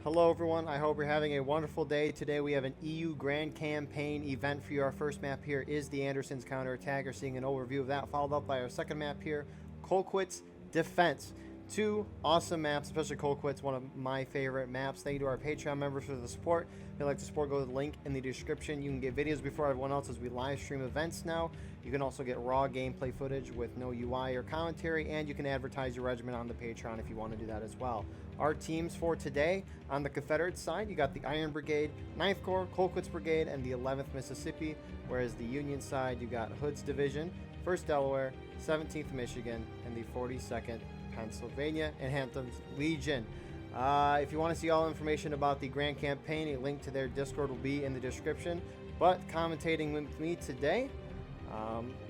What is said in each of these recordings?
Hello everyone, I hope you're having a wonderful day. Today we have an EU Grand Campaign event for you. Our first map here is the Andersons counterattack. We're seeing an overview of that, followed up by our second map here, Colquitt's Defense. Two awesome maps, especially Colquitt's one of my favorite maps. Thank you to our Patreon members for the support. If you'd like to support, go to the link in the description. You can get videos before everyone else as we live stream events now. You can also get raw gameplay footage with no UI or commentary, and you can advertise your regiment on the Patreon if you want to do that as well. Our teams for today, on the Confederate side, you got the Iron Brigade, 9th Corps, Colquitt's Brigade, and the 11th Mississippi, whereas the Union side, you got Hood's Division, 1st Delaware, 17th Michigan, and the 42nd Pennsylvania, and Hampton's Legion. If you want to see all information about the Grand Campaign, a link to their Discord will be in the description. But commentating with me today,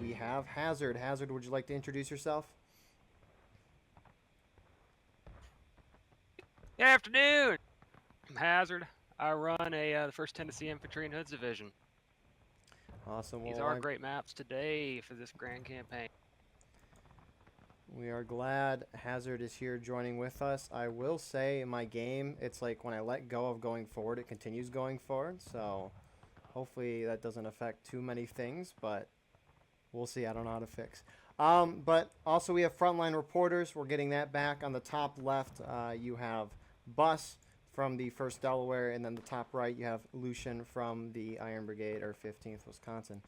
we have Hazard. Hazard, would you like to introduce yourself? Good afternoon. I'm Hazard. I run the 1st Tennessee Infantry and Hoods Division. Awesome. These are great maps today for this Grand Campaign. We are glad Hazard is here joining with us. I will say in my game, it's like when I let go of going forward, it continues going forward. So hopefully that doesn't affect too many things, but we'll see. I don't know how to fix. But also we have frontline reporters. We're getting that back. On the top left, you have Bus from the 1st Delaware, and then the top right, you have Lucian from the Iron Brigade, or 15th Wisconsin.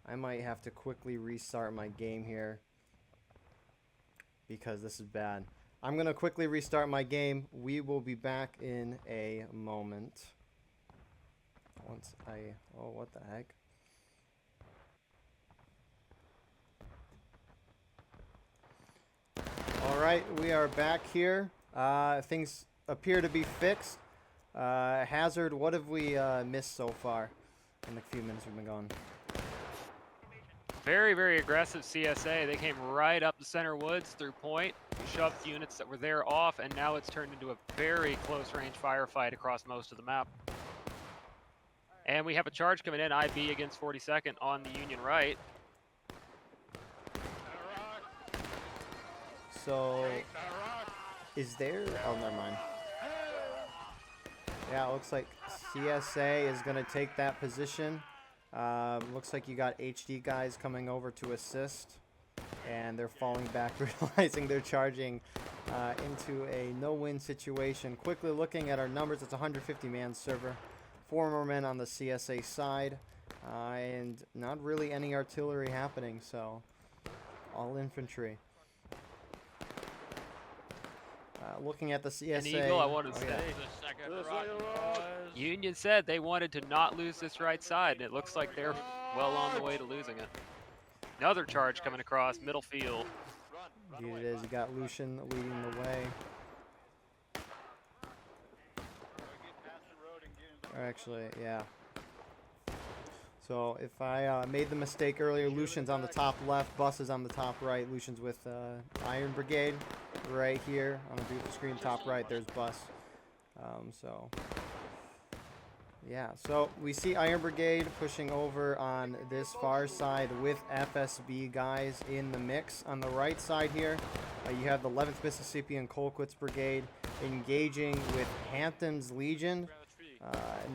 I might have to quickly restart my game here, because this is bad. I'm going to quickly restart my game. We will be back in a moment. Once I... Oh, what the heck? Alright, we are back here. Things appear to be fixed. Hazard, what have we missed so far in the few minutes we've been gone? Very, very aggressive CSA. They came right up the center woods through point, shoved units that were there off, and now it's turned into a very close range firefight across most of the map. And we have a charge coming in, IB against 42nd on the Union right. So, is there... Oh, never mind. Yeah, it looks like CSA is going to take that position. Looks like you got HD guys coming over to assist, and they're falling back, realizing they're charging into a no-win situation. Quickly looking at our numbers, it's a 150-man server. 4 more men on the CSA side, and not really any artillery happening, so all infantry. Looking at the CSA. An eagle, I wanted to say. Union said they wanted to not lose this right side, and it looks like they're well on the way to losing it. Another charge coming across middle field. Indeed it is. You got Lucian leading the way. Or actually, yeah. So if I made the mistake earlier, Lucian's on the top left, Bus is on the top right. Lucian's with Iron Brigade right here on the beautiful screen, top right. There's Bus. So yeah, so we see Iron Brigade pushing over on this far side with FSB guys in the mix. On the right side here, you have the 11th Mississippi and Colquitt's Brigade engaging with Hampton's Legion,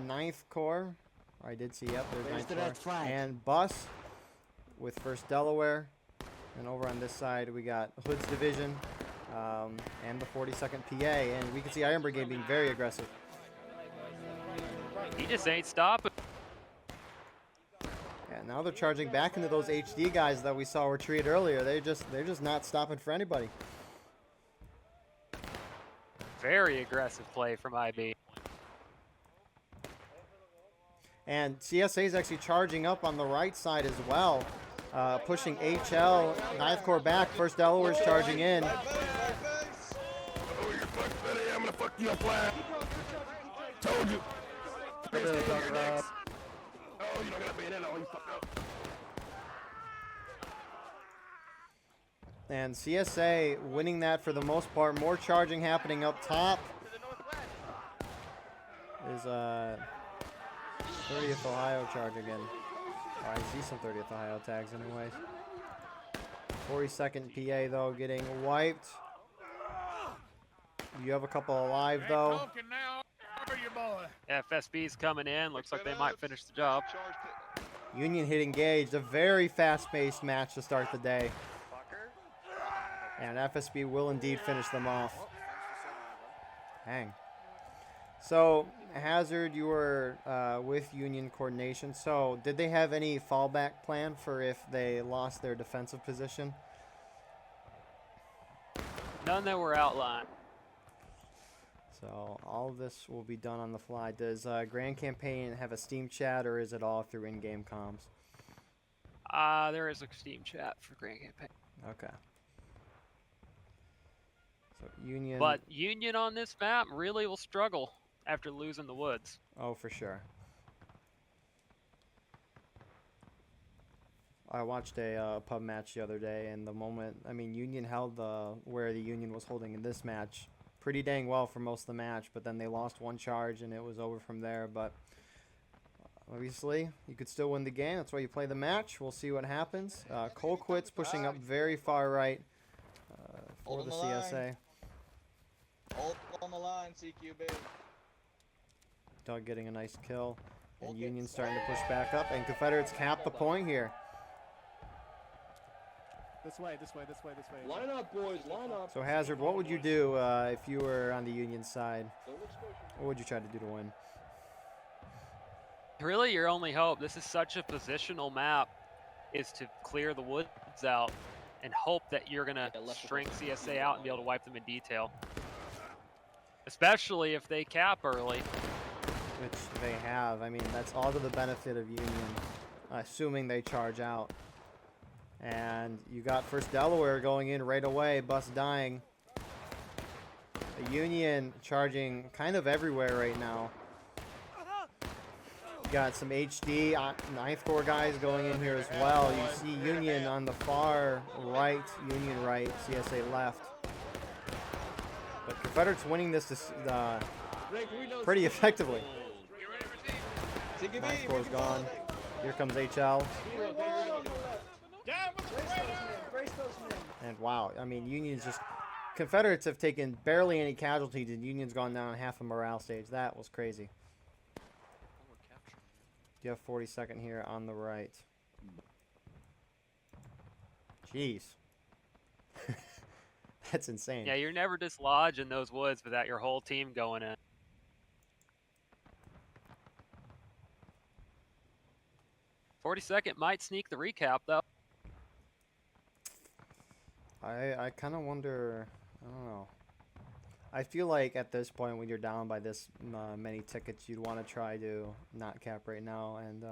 9th Corps. I did see, yep, there's 9th Corps. And Bus with 1st Delaware. And over on this side, we got Hood's Division and the 42nd PA. And we can see Iron Brigade being very aggressive. He just ain't stopping. Yeah, now they're charging back into those HD guys that we saw retreat earlier. They're just not stopping for anybody. Very aggressive play from IB. And CSA is actually charging up on the right side as well, pushing HL, 9th Corps back. 1st Delaware's charging in. Oh, you're fucked, buddy. I'm gonna fuck you up, lad. Told you. Oh, you don't got me in. Oh, you fucked up. And CSA winning that for the most part. More charging happening up top. Is 30th Ohio charge again. I see some 30th Ohio tags anyways. 42nd PA though getting wiped. You have a couple alive though. your boy. FSB's coming in. Looks like they might finish the job. Union hit engaged. A very fast-paced match to start the day. And FSB will indeed finish them off. Hang. So, Hazard, you were with Union coordination. So, did they have any fallback plan for if they lost their defensive position? None that were outlined. So, all of this will be done on the fly. Does Grand Campaign have a Steam chat, or is it all through in-game comms? There is a Steam chat for Grand Campaign. Okay. So, Union... But Union on this map really will struggle after losing the woods. Oh, for sure. I watched a pub match the other day, and the moment, I mean, Union held where the Union was holding in this match pretty dang well for most of the match, but then they lost one charge, and it was over from there. But obviously, you could still win the game. That's why you play the match. We'll see what happens. Colquitt's pushing up very far right for the CSA. Hold on the line, CQB. Doug getting a nice kill, and Union starting to push back up, and Confederates cap the point here. This way, this way, this way, this way. Line up, boys. Line up. So Hazard, what would you do if you were on the Union side? What would you try to do to win? Really, your only hope, this is such a positional map, is to clear the woods out and hope that you're going to string CSA out and be able to wipe them in detail. Especially if they cap early. Which they have. I mean, that's all to the benefit of Union, assuming they charge out. And you got First Delaware going in right away, bus dying. The Union charging kind of everywhere right now. You got some HD 9th Corps guys going in here as well. You see Union on the far right, Union right, CSA left. But Confederates winning this pretty effectively. 9th Corps gone. Here comes HL. And wow, I mean, Union's just... Confederates have taken barely any casualties, and Union's gone down half a morale stage. That was crazy. You have 42nd here on the right. Jeez. That's insane. Yeah, you're never dislodged in those woods without your whole team going in. .42nd might sneak the recap, though. I kind of wonder, I don't know. I feel like at this point when you're down by this many tickets, you'd want to try to not cap right now and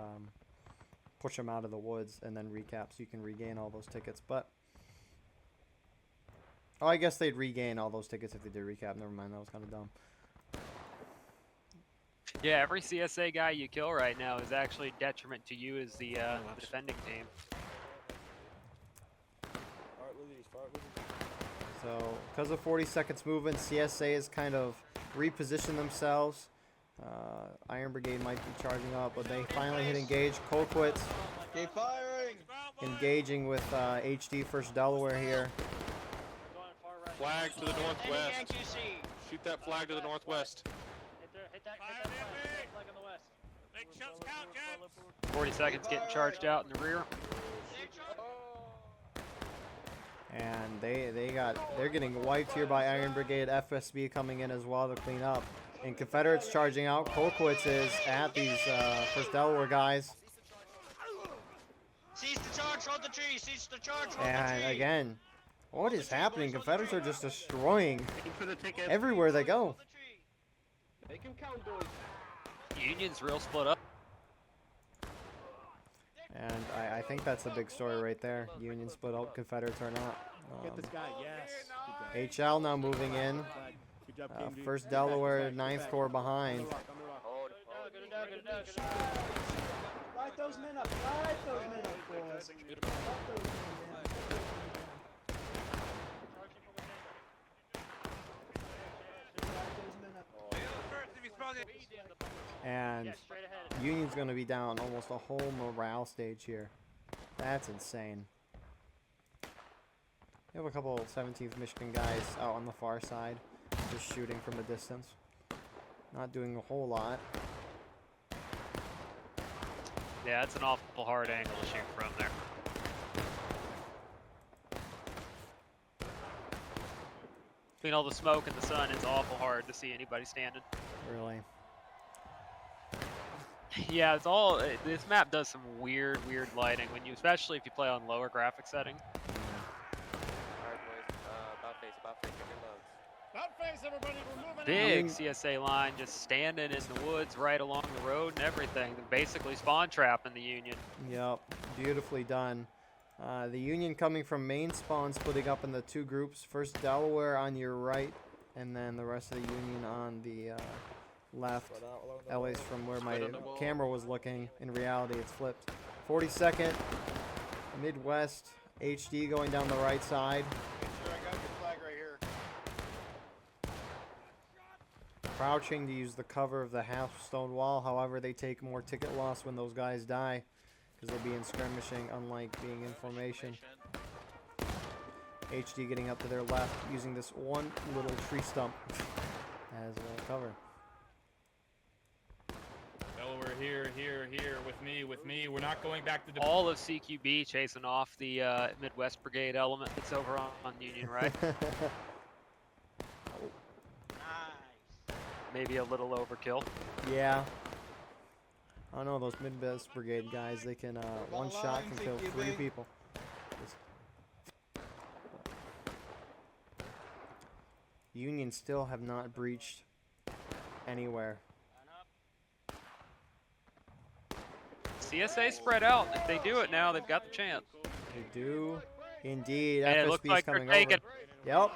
push them out of the woods and then recap so you can regain all those tickets. But, oh, I guess they'd regain all those tickets if they did recap. Never mind, that was kind of dumb. Yeah, every CSA guy you kill right now is actually a detriment to you as the defending team. So, because of 40 seconds movement, CSA has kind of repositioned themselves. Iron Brigade might be charging up, but they finally hit engage. Colquitt Keep firing. engaging with HD First Delaware here. Flag to the northwest. Shoot that flag to the northwest. 40 seconds getting charged out in the rear. And they're getting wiped here by Iron Brigade. FSB coming in as well to clean up. And Confederates charging out. Colquitt is at these First Delaware guys. Seize the charge, hold the tree, seize the charge, hold the And tree. again, what is happening? Confederates are just destroying everywhere they go. They can count, boys. Union's real split up. And I think that's a big story right there. Union split up, Confederates are not. Get this guy, yes. HL now moving in. Good job, team, dude. First Delaware, 9th Corps behind. Light those men up, light those men up, boys. Light those men And Union's going to be down almost a whole morale stage here. That's insane. You have a couple 17th Michigan guys out on the far side, just shooting from a distance. Not doing a whole lot. Yeah, it's an awful hard angle to shoot from there. Between all the smoke and the sun, it's awful hard to see anybody standing. Really. Yeah, it's all. This map does some weird lighting when you, especially if you play on lower graphic setting. Alright, boys. About face, get your loads. About face, everybody. We're moving Big CSA line just standing in the woods right along the road and everything. Basically spawn trapping the Union. Yep, beautifully done. The Union coming from main spawn, splitting up into 2 groups. First Delaware on your right, and then the rest of the Union on the left. At least from where my camera was looking. In reality, it's flipped. 42nd, Midwest, HD going down the right side. Make sure I got your flag right here. Crouching to use the cover of the half stone wall. However, they take more ticket loss when those guys die, because they'll be in skirmishing, unlike being in formation. HD getting up to their left, using this one little tree stump as cover. Delaware here, with me. We're not going back to All of CQB chasing off the Midwest Brigade element that's over on Union right. Maybe a little overkill. Yeah. I don't know, those Midwest Brigade guys, they can, one shot can kill 3 people. Union still have not breached anywhere. CSA spread out. If they do it now, they've got the chance. They do indeed. And it FSB's looks like they're coming taking. Over. Yep.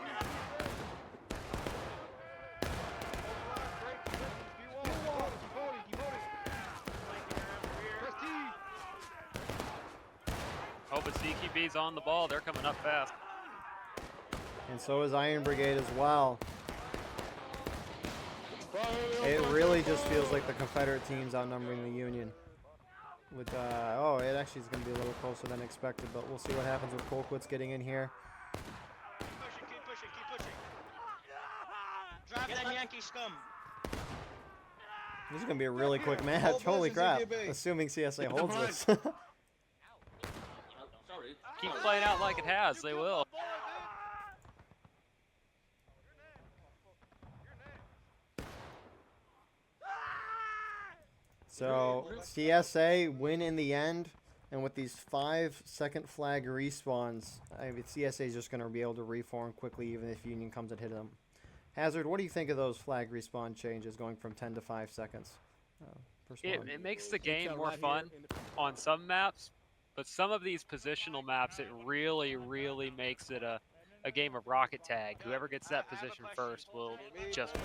Oh, but CQB's on the ball. They're coming up fast. And so is Iron Brigade as well. It really just feels like the Confederate team's outnumbering the Union. With oh, it actually is going to be a little closer than expected, but we'll see what happens with Colquitt's getting in here. Keep pushing. Drive that Yankee scum. This is going to be a really quick match. Holy crap. Assuming CSA holds this. Keep playing out like it has. They will. So CSA win in the end, and with these 5-second flag respawns, I mean, CSA is just going to be able to reform quickly even if Union comes and hit them. Hazard, what do you think of those flag respawn changes going from 10 to 5 seconds? It makes the game more fun on some maps, but some of these positional maps, it really makes it a game of rocket tag. Whoever gets that position first will just win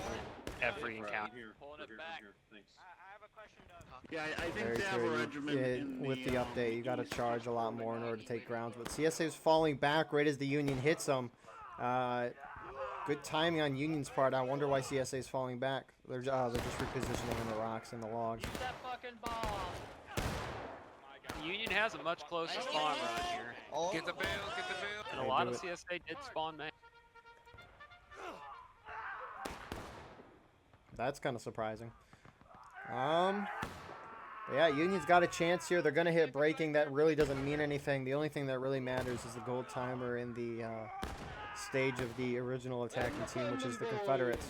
every encounter. Yeah, I think Very they have a true. regiment in With the update, you got to charge a lot more in order to take grounds. But CSA is falling back right as the Union hits them. Good timing on Union's part. I wonder why CSA is falling back. They're just repositioning in the rocks and the logs. Union has a much closer spawn run here. Get the bill. And a lot of CSA did spawn main. That's kind of surprising. Yeah, Union's got a chance here. They're going to hit breaking. That really doesn't mean anything. The only thing that really matters is the gold timer in the stage of the original attacking team, which is the Confederates.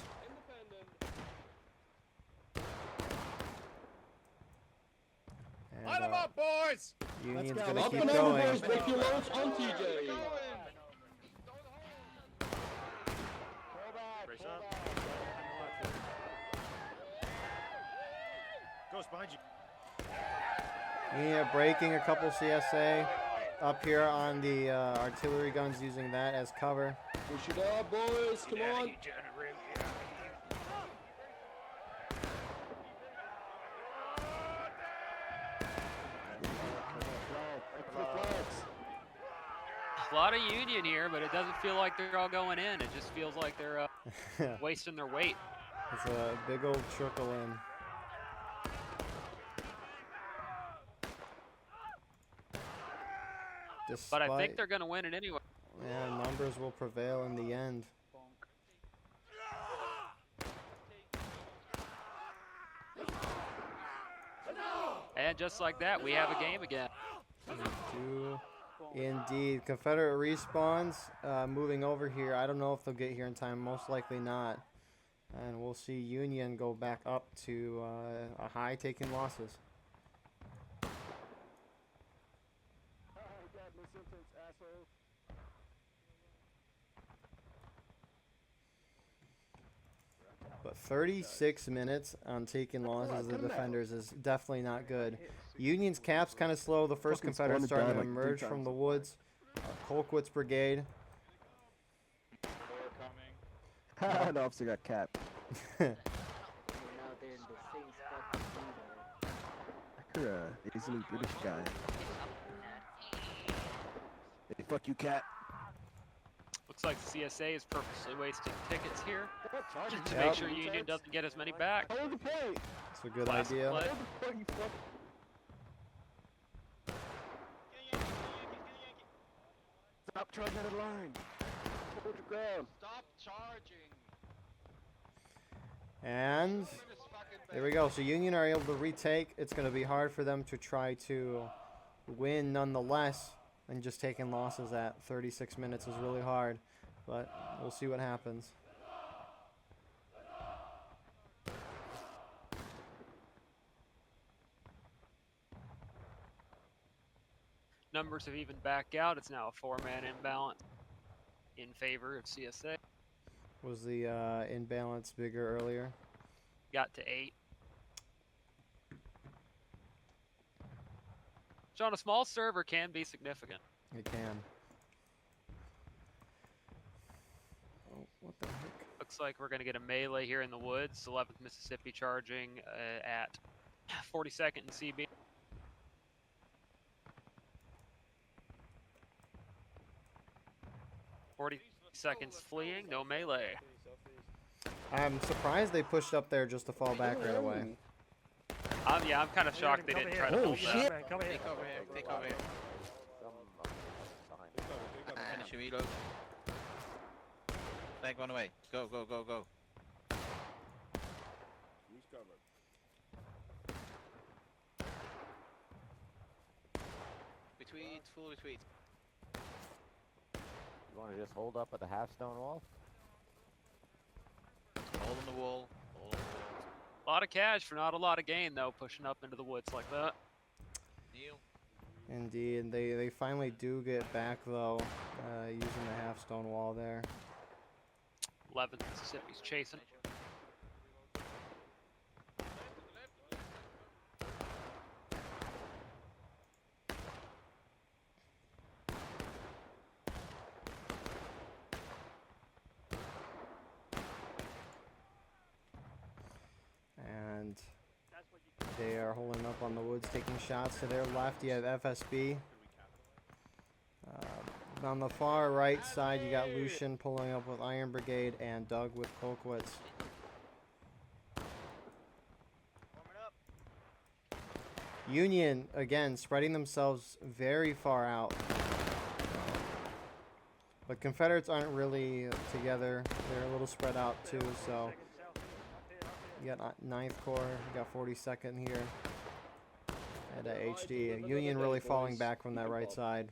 Line them up, boys! Union's going to keep going. Make your loads on TJ. Goes behind you. Yeah, breaking a couple CSA up here on the artillery guns, using that as cover. Push it up, boys. Come on. A lot of Union here, but it doesn't feel like they're all going in. It just feels like they're wasting their weight. It's a big old trickle in. But I think they're going to win it anyway. Yeah, numbers will prevail in the end. And just like that, we have a game again. We do indeed. Confederate respawns moving over here. I don't know if they'll get here in time. Most likely not. And we'll see Union go back up to a high, taking losses. But 36 minutes on taking losses of the defenders is definitely not good. Union's cap's kind of slow. The first Confederates starting to emerge from the woods. Colquitt's brigade. The officer got capped. You're a easily British guy. Hey, fuck you, cat. Looks like the CSA is purposely wasting tickets here to make sure Union doesn't get as many back. That's a good Classic idea. play. Stop charging at the line. Hold your ground. Stop charging. And there we go. So Union are able to retake. It's going to be hard for them to try to win nonetheless. And just taking losses at 36 minutes is really hard. But we'll see what happens. Numbers have even back out. It's now a 4-man imbalance in favor of CSA. Was the imbalance bigger earlier? Got to 8. John, a small server can be significant. It can. Oh, what the heck? Looks like we're going to get a melee here in the woods. 11th Mississippi charging at 42nd and CB. Seconds fleeing, no melee. I'm surprised they pushed up there just to fall back right away. Yeah, I'm kind of shocked they didn't try to hold that. Take over here. Take over here. Finish your reload. Flag one away. Go, go, go, go. Retreat, full retreat. You want to just hold up at the half stone wall? Hold on the wall. Hold on the wall. A lot of cash for not a lot of gain, though, pushing up into the woods like that. Kneel. Indeed, they finally do get back though, using the half stone wall there. 11th Mississippi's chasing. And they are holding up on the woods, taking shots to their left. You have FSB. On the far right side, you got Lucian pulling up with Iron Brigade and Doug with Colquitt's. Union, again, spreading themselves very far out. But Confederates aren't really together. They're a little spread out too, so... You got 9th Corps, you got 42nd here at HD. Union really falling back from that right side.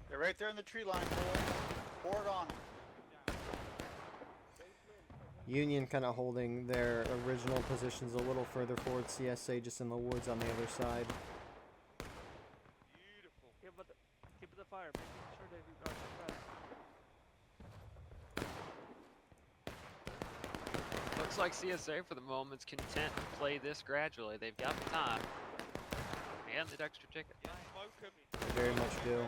They're right there in the tree line, boy. Board on them. Union kind of holding their original positions a little further forward. CSA just in the woods on the other side. Beautiful. Keep the fire. Make sure they suppressed. Looks like CSA for the moment's content to play this gradually. They've got the time and the extra ticket. They very much do.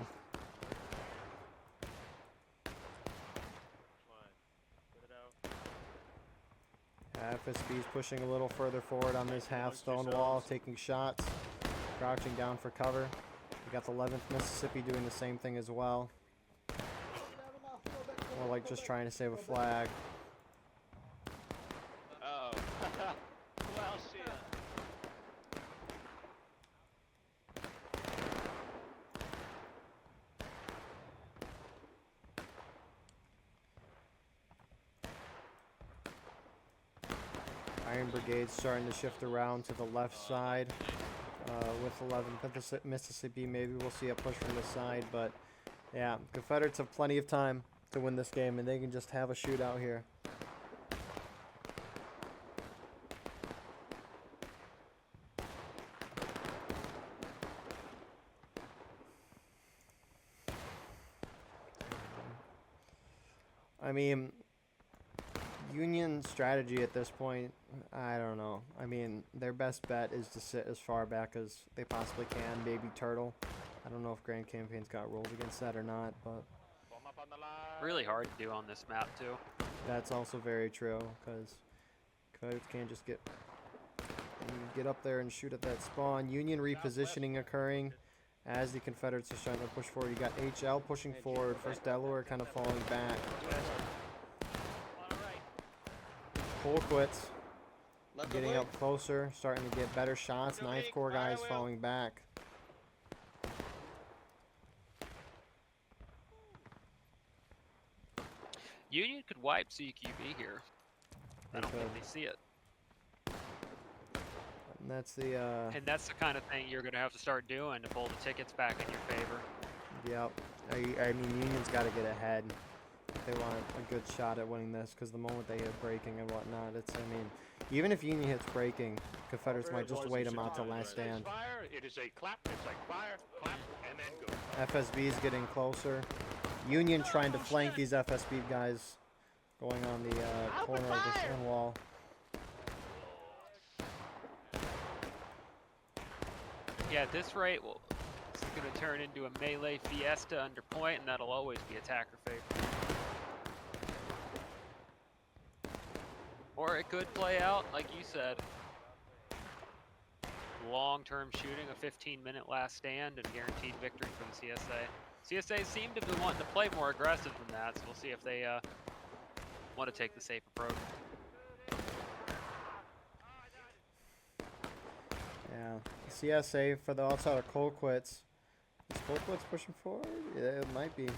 FSB's pushing a little further forward on this half stone wall, taking shots, crouching down for cover. We got the 11th Mississippi doing the same thing as well. More like just trying to save a flag. Uh-oh. Well, see ya. Iron Brigade starting to shift around to the left side with 11th Mississippi. Maybe we'll see a push from the side, but yeah, Confederates have plenty of time to win this game, and they can just have a shootout here. I mean, Union strategy at this point, I don't know. I mean, their best bet is to sit as far back as they possibly can, maybe turtle. I don't know if Grand Campaign's got rules against that or not, but Really hard to do on this map too. that's also very true, because Confederates can't just get up there and shoot at that spawn. Union repositioning occurring as the Confederates are starting to push forward. You got HL pushing forward, first Delaware kind of falling back. Colquitts getting up closer, starting to get better shots. 9th Corps guys falling back. Union could wipe CQB here. I don't think they see it. And that's the And that's the kind of thing you're going to have to start doing to pull the tickets back in your favor. yep. I mean, Union's got to get ahead if they want a good shot at winning this, because the moment they hit breaking and whatnot, it's, I mean, even if Union hits breaking, Confederates might just wait them out to last stand. Fire, it is a clap, it's like fire, clap, and then go. FSB's getting closer. Union trying to flank these FSB guys going on the corner of the stone wall. Yeah, at this rate, well, this is going to turn into a melee fiesta under point, and that'll always be attacker favor. Or it could play out, like you said, long-term shooting, a 15-minute last stand, and guaranteed victory for the CSA. CSA seem to be wanting to play more aggressive than that, so we'll see if they want to take the safe approach. Yeah, CSA for the outside of Colquitts. Is Colquitts pushing forward? Yeah, it might be.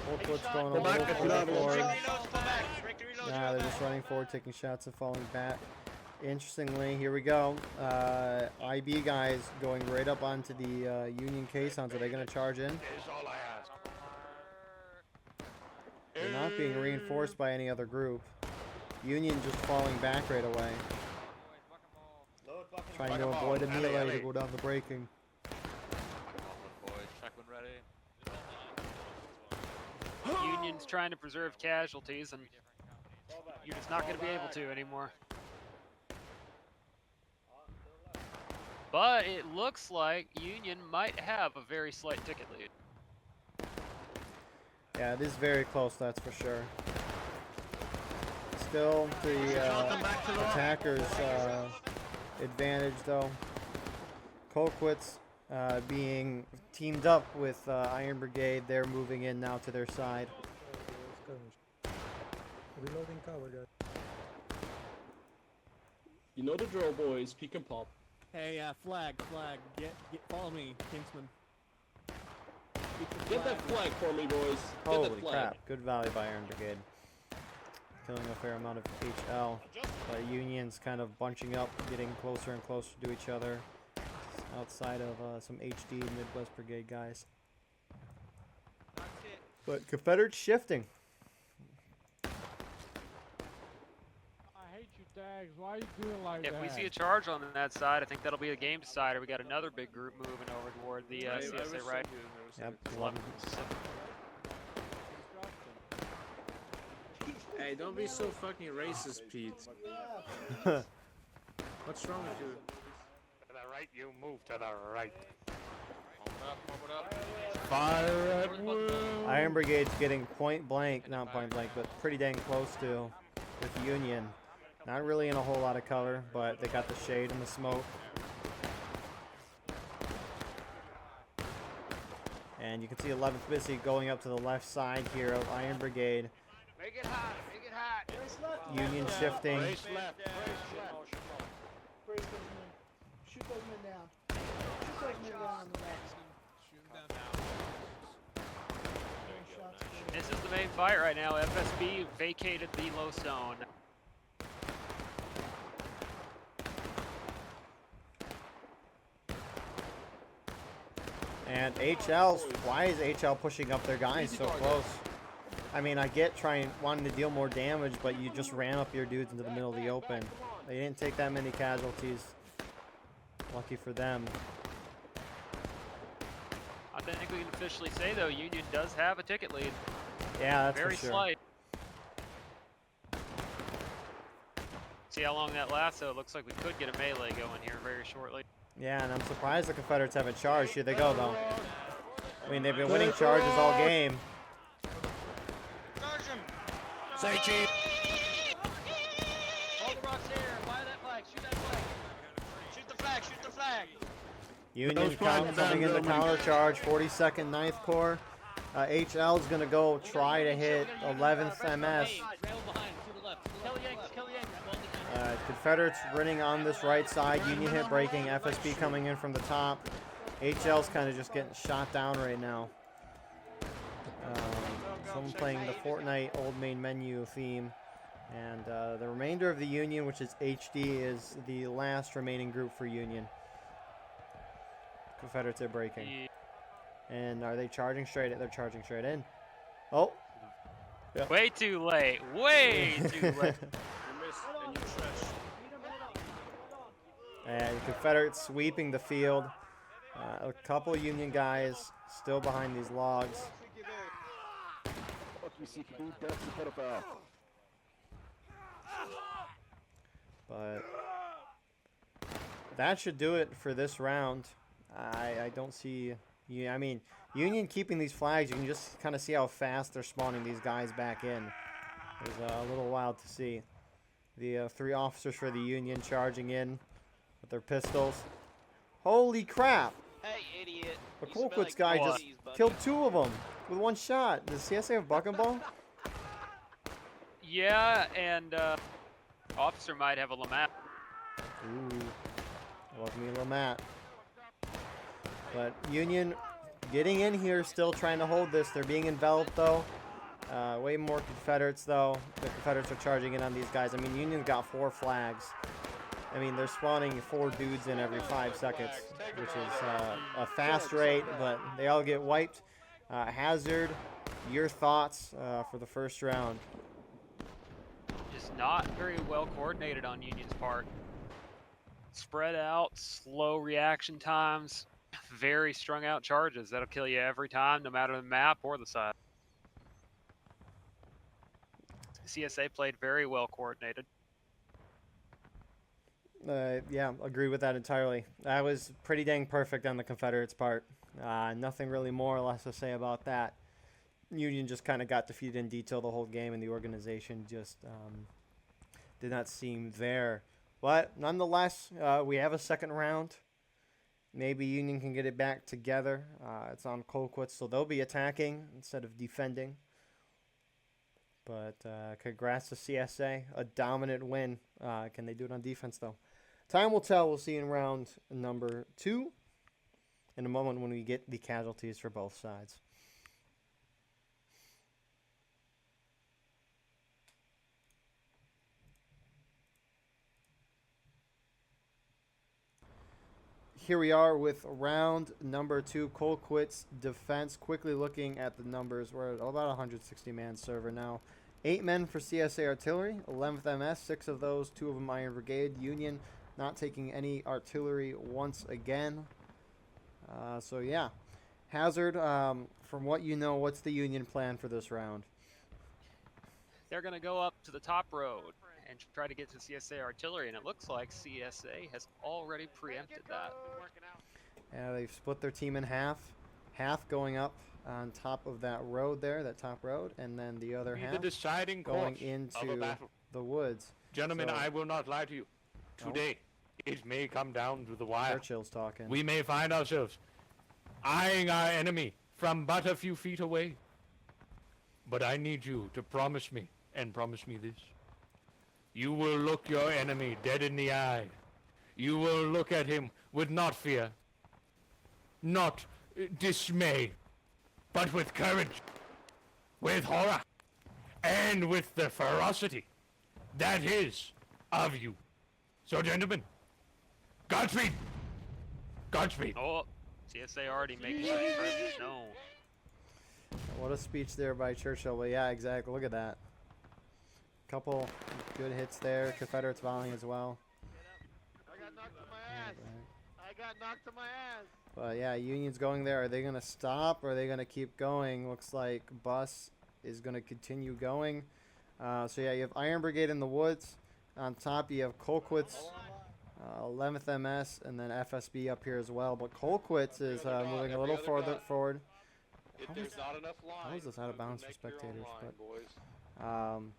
Colquitts going a little forward. Nah, they're just running forward, taking shots and falling back. Interestingly, here we go. IB guys going right up onto the Union caissons. Are they going to charge in? That is all I ask. They're not being reinforced by any other group. Union just falling back right away. Trying to avoid a melee to go down the breaking. Union's trying to preserve casualties, and you're just not going to be able to anymore. But it looks like Union might have a very slight ticket lead. Yeah, it is very close, that's for sure. Still the attackers' advantage, though. Colquitts being teamed up with Iron Brigade, they're moving in now to their side. Reloading cover, guys. You know the drill, boys. Peek and pop. Hey, flag. Follow me, Kingsman. Get that flag for me, boys. Get Holy that flag. crap, good value by Iron Brigade. Killing a fair amount of HL. But Union's kind of bunching up, getting closer and closer to each other. Outside of some HD Midwest Brigade guys. But Confederates shifting. Tags, why are you doing like If we see a charge on that side, I think that'll be a game decider. We got another big group moving over toward the CSA right. Yep, 11. Hey, don't be so fucking racist, Pete. What's wrong with you? To the right, you move to the right. Fire at will. Iron Brigade's getting point blank, not point blank, but pretty dang close to with Union. Not really in a whole lot of cover, but they got the shade and the smoke. And you can see 11th Missy going up to the left side here of Iron Brigade. Make it hot, make it hot. Union shifting. Brace left, Brace those men. Shoot those men down. Shoot those men down on the left. Shoot them down. This is the main fight right now. FSB vacated the low zone. And HL's, why is HL pushing up their guys so close? I mean, I get wanting to deal more damage, but you just ran up your dudes into the middle of the open. They didn't take that many casualties. Lucky for them. I think we can officially say, though, Union does have a ticket lead. Yeah, that's Very for sure. slight. See how long that lasts, though. It looks like we could get a melee going here very shortly. Yeah, and I'm surprised the Confederates haven't charged. Here they go, though. I mean, they've been winning charges all game. Charge him! Say, Chief. Hold the rocks here. Fire that flag. Shoot that flag. Shoot the flag. Shoot the flag. Union coming in the counter charge, 42nd 9th Corps. HL is going to go try to hit 11th MS. Confederates running on this right side. Union hit breaking. FSB coming in from the top. HL's kind of just getting shot down right now. Someone playing the Fortnite old main menu theme. And the remainder of the Union, which is HD, is the last remaining group for Union. Confederates are breaking. And are they charging straight? They're charging straight in. Oh. Yep. Way too late. Way too late. And Confederates sweeping the field. A couple Union guys still behind these logs. But that should do it for this round. I don't see... I mean, Union keeping these flags, you can just kind of see how fast they're spawning these guys back in. There's a little wild to see. The 3 officers for the Union charging in with their pistols. Holy crap! Hey, idiot. The Colquitt's guy just killed 2 of them with 1 shot. Does CSA have buck and ball? Yeah, and officer might have a Lamat. Ooh, love me a Lamat. But Union getting in here, still trying to hold this. They're being enveloped, though. Way more Confederates, though. The Confederates are charging in on these guys. I mean, Union's got 4 flags. I mean, they're spawning 4 dudes in every 5 seconds, which is a fast rate, but they all get wiped. Hazard, your thoughts for the first round? Just not very well coordinated on Union's part. Spread out, slow reaction times, very strung out charges. That'll kill you every time, no matter the map or the side. CSA played very well coordinated. Yeah, agree with that entirely. That was pretty dang perfect on the Confederates' part. Nothing really more or less to say about that. Union just kind of got defeated in detail the whole game, and the organization just did not seem there. But nonetheless, we have a second round. Maybe Union can get it back together. It's on Colquitt, so they'll be attacking instead of defending. But congrats to CSA. A dominant win. Can they do it on defense, though? Time will tell. We'll see in round number 2 in a moment when we get the casualties for both sides. Here we are with round number 2, Colquitt's defense. Quickly looking at the numbers, we're at about 160-man server now. 8 men for CSA artillery, 11th MS, 6 of those, 2 of them Iron Brigade. Union not taking any artillery once again. So yeah, Hazard, from what you know, what's the Union plan for this round? They're going to go up to the top road and try to get to CSA artillery, and it looks like CSA has already preempted that. Yeah, they've split their team in half. Half going up on top of that road there, that top road, and then the other half the deciding going course into of a battle. the woods. Gentlemen, So- I will not lie to you. Today, it may come down to the wire. Churchill's talking. We may find ourselves eyeing our enemy from but a few feet away. But I need you to promise me, and promise me this. You will look your enemy dead in the eye. You will look at him with not fear, not dismay, but with courage. with horror and with the ferocity that is of you. So, gentlemen, Godspeed! Godspeed! Oh, CSA already making their presence known. What a speech there by Churchill. But yeah, exactly. Look at that. Couple good hits there. Confederates volleying as well. I got knocked on my ass. I got knocked on my ass. But yeah, Union's going there. Are they going to stop or are they going to keep going? Looks like Bus is going to continue going. So yeah, you have Iron Brigade in the woods. On top, you have Colquitt's 11th MS and then FSB up here as well. But Colquitt's is moving a little further forward. If there's not enough line, How is this out of bounds for make your own spectators? line, But boys.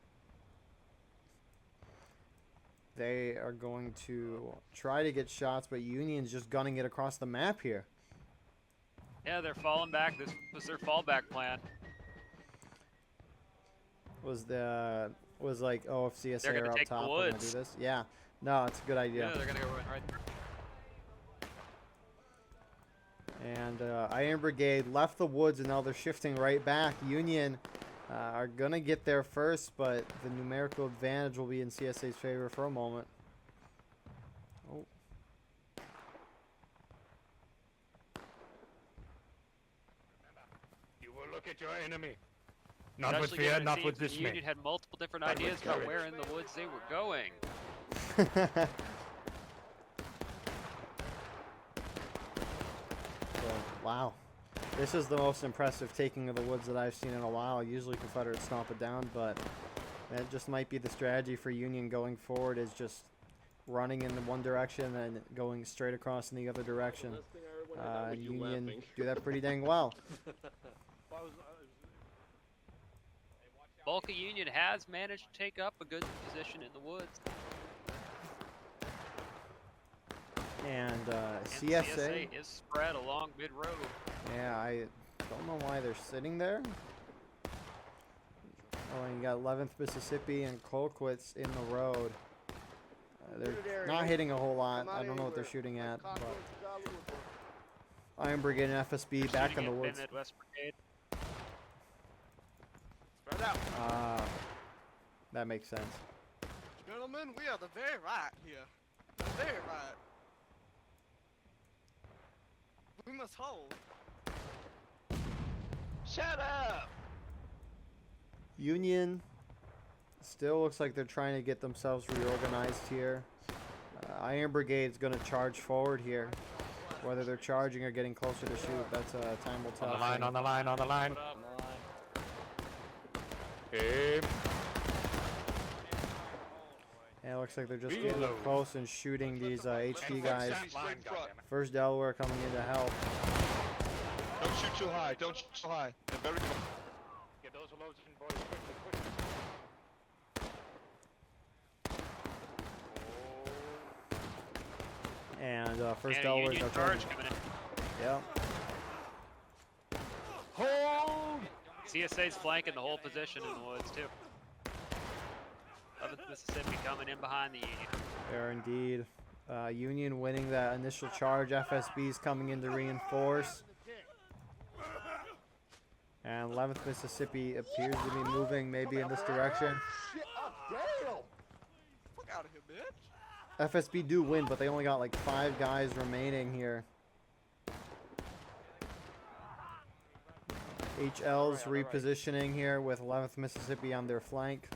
they are going to try to get shots, but Union's just gunning it across the map here. Yeah, they're falling back. This was their fallback plan. Was like, oh, if CSA They're gonna are up take the top, we're gonna do woods. this. Yeah, no, it's a good idea. Yeah, they're gonna go right through. And Iron Brigade left the woods, and now they're shifting right back. Union are gonna get there first, but the numerical advantage will be in CSA's favor for a moment. Oh. You will look at your enemy. Not with Especially fear, given it not seems with the dismay. Union had multiple different But with ideas about courage. where in the woods they were going. So, wow. This is the most impressive taking of the woods that I've seen in a while. Usually Confederates stomp it down, but that just might be the strategy for Union going forward, is just running in the one direction and going straight across in the other direction. Union do that pretty dang well. Bulk of Union has managed to take up a good position in the woods. And And CSA, is spread along mid-road. yeah, I don't know why they're sitting there. Oh, and you got 11th Mississippi and Colquitt's in the road. They're not hitting a whole lot. I don't know what they're shooting at. But Iron Brigade and FSB back in the Shooting at woods. Midwest Brigade. Spread out. That makes sense. Gentlemen, we are the very right here. The very right. We must hold. Shut up! Union still looks like they're trying to get themselves reorganized here. Iron Brigade's going to charge forward here. Whether they're charging or getting closer to shoot, that's time will tell. On the line, on the line, on the line. Aim. And it looks like they're just getting up close and shooting these HD guys. Line, goddamn it. First Delaware coming in to help. Don't shoot too high. Don't shoot too high. They're very close. Get those loads in, boys. Quickly, quickly. And first And a Delaware's Union are charge charging. coming in. Yep. Hold! CSA's flanking the whole position in the woods too. 11th Mississippi coming in behind the Union. There indeed. Union winning that initial charge. FSB's coming in to reinforce. And 11th Mississippi appears to be moving maybe in this direction. Fuck out of here, bitch. FSB do win, but they only got like 5 guys remaining here. HL's repositioning here with 11th Mississippi on their flank.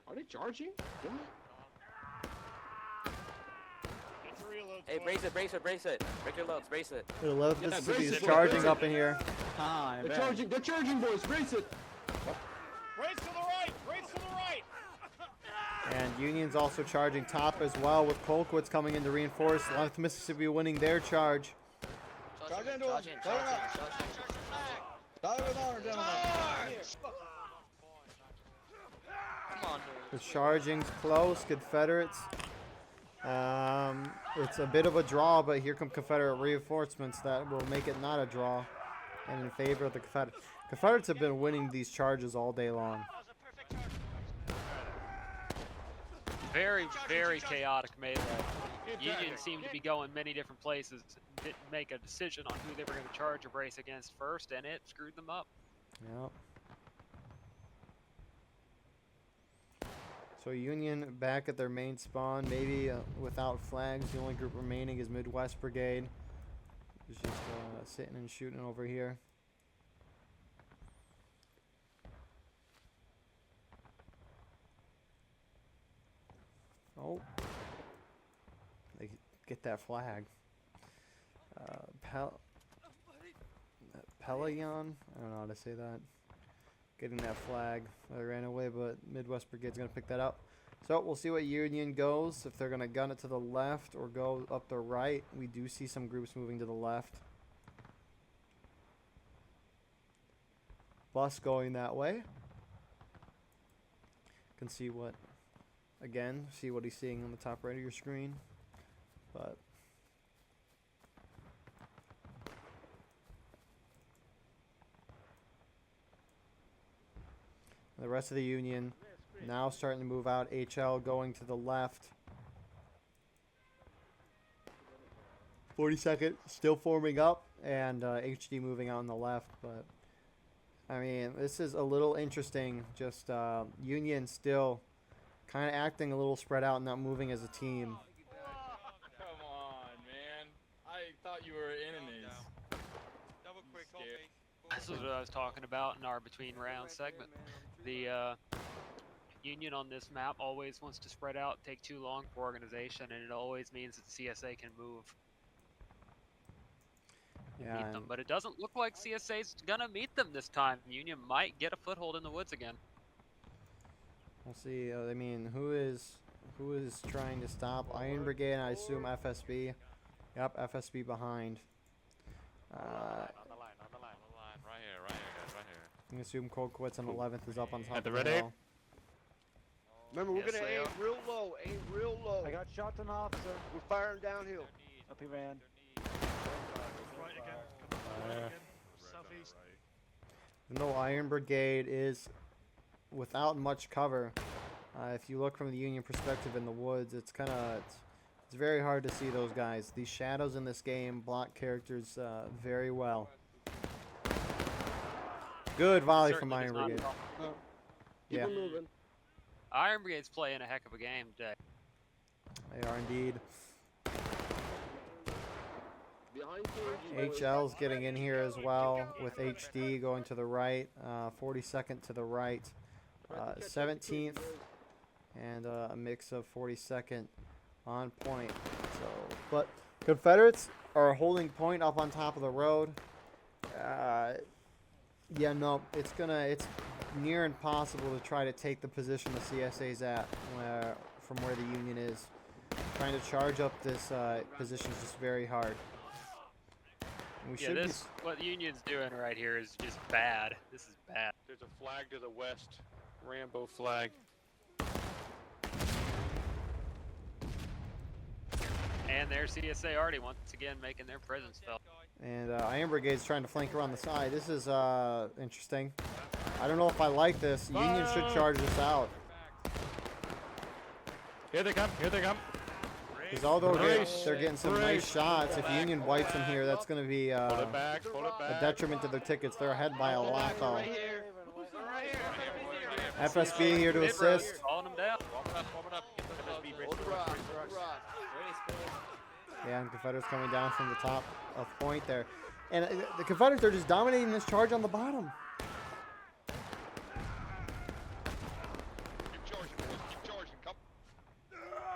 Are they charging? Hey, brace it, brace it, brace it. Break your loads, brace it. 11th Yeah, Mississippi brace is it, charging brace it. up in here. Ah, I They're bet. charging, boys, brace it! Race to the right! Race to the right! And Union's also charging top as well with Colquitt's coming in to reinforce. 11th Mississippi winning their charge. Charge into him. Charge with honor, gentlemen. Come on, The charging's close. Confederates. It's a bit of a draw, but here come Confederate reinforcements that will make it not a draw and in favor of the Confederates. Confederates have been winning these charges all day long. Very, very chaotic melee. Union seemed to be going many different places. Didn't make a decision on who they were going to charge or brace against first, and it screwed them up. Yep. So Union back at their main spawn, maybe without flags. The only group remaining is Midwest Brigade. It's just sitting and shooting over here. Oh, they get that flag. Pelion? I don't know how to say that. Getting that flag. They ran away, but Midwest Brigade's going to pick that up. So we'll see what Union goes, if they're going to gun it to the left or go up the right. We do see some groups moving to the left. Bus going that way. Can see what, again, see what he's seeing on the top right of your screen. But the rest of the Union now starting to move out. HL going to the left. 42nd still forming up, and HD moving out on the left. But I mean, this is a little interesting. Just Union still kind of acting a little spread out and not moving as a team. Come on, man. I thought you were enemies. Double quick, Scared. okay. This is what I was talking about in our between round segment. The Union on this map always wants to spread out, take too long for organization, and it always means that CSA can move. Yeah, Meet them, but it doesn't look like CSA's gonna meet them this time. Union might get a foothold in the woods again. we'll see. I mean, who is trying to stop Iron Brigade? I assume FSB. Yep, FSB behind. On the line, right here, guys, right here. I'm gonna assume Colquitt's on 11th is up on top At the of red the eight? hill. Remember, we're Yes, gonna they aim are. real low. Aim real low. I got shots on officer. We're firing downhill. Up he ran. Right again. Southeast. Even though Iron Brigade is without much cover, if you look from the Union perspective in the woods, it's it's very hard to see those guys. These shadows in this game block characters very well. Good volley from Certainly Iron does not Brigade. help. Yeah, moving. Iron Brigade's playing a heck of a game today. they are indeed. Behind HL's getting in here as well with HD going to the right, 42nd to the right, 17th, and a mix of 42nd on point. So, but Confederates are holding point up on top of the road. Yeah, no, it's near impossible to try to take the position the CSA's at from where the Union is. Trying to charge up this position is just very hard. And we Yeah, should be what the Union's doing right here is just bad. This is bad. There's a flag to the west. Rambo flag. And their CSA already once again making their presence felt. And Iron Brigade's trying to flank around the side. This is interesting. I don't know if I like this. Union should charge this out. Here they come. Here they come. Because although Brace. they're getting some nice shots, if Union wipes them here, that's going to be Pull it back. Pull it a back. detriment to their tickets. They're ahead by a lot, though. Right here. Right here. FSB here to Mid road, assist. calling them down. Warm it up. Get the FSB, brace Hold the the rocks, rock. brace the Hold the rocks. rock. Yeah, and Confederates coming down from the top of point there. And the Confederates are just dominating this charge on the bottom. Keep charging, boys. Keep charging. Come.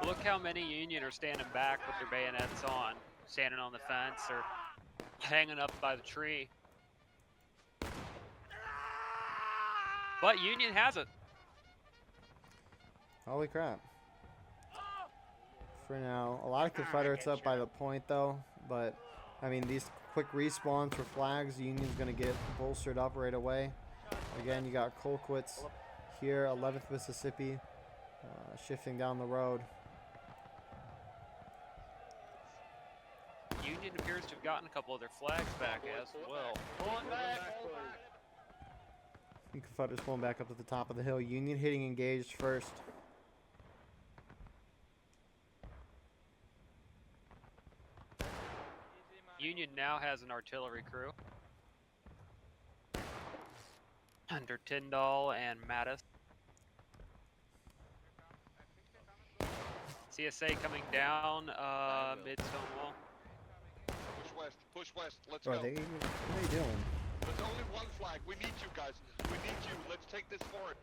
Look how many Union are standing back with their bayonets on, standing on the fence or hanging up by the tree. But Union has it. Holy crap. For now, a lot of Confederates up by the point, though. But, I mean, these quick respawns for flags, the Union's going to get bolstered up right away. Again, you got Colquitt's here, 11th Mississippi, shifting down the road. Union appears to have gotten a couple of their flags back as well. And Confederates pulling back up to the top of the hill. Union hitting engaged first. Union now has an artillery crew under Tyndall and Mattis. CSA coming down mid Stonewall. Push west, let's Bro, go. what are they doing? There's only one flag. We need you guys. We need you. Let's take this for it.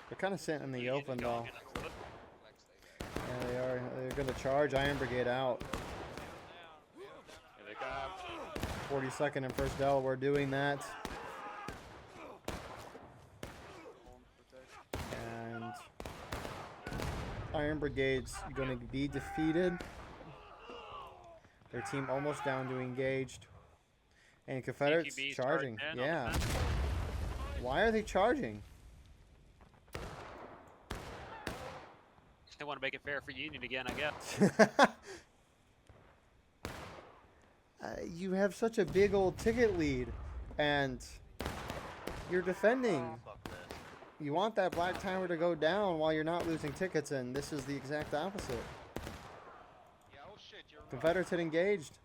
They're kind of sitting in the open though. Yeah, they are. They're going to charge Iron Brigade out. Here they come. 42nd and 1st Delaware doing that. And Iron Brigade's going to be defeated. Their team almost down to engaged. And Confederates CQB's charging. charging in on Yeah. the fence. Why are they charging? They want to make it fair for Union again, I guess. You have such a big old ticket lead, and you're defending. You want that black timer to go down while you're not losing tickets, and this is the exact opposite. Yeah, oh shit, you're right. Confederates had engaged.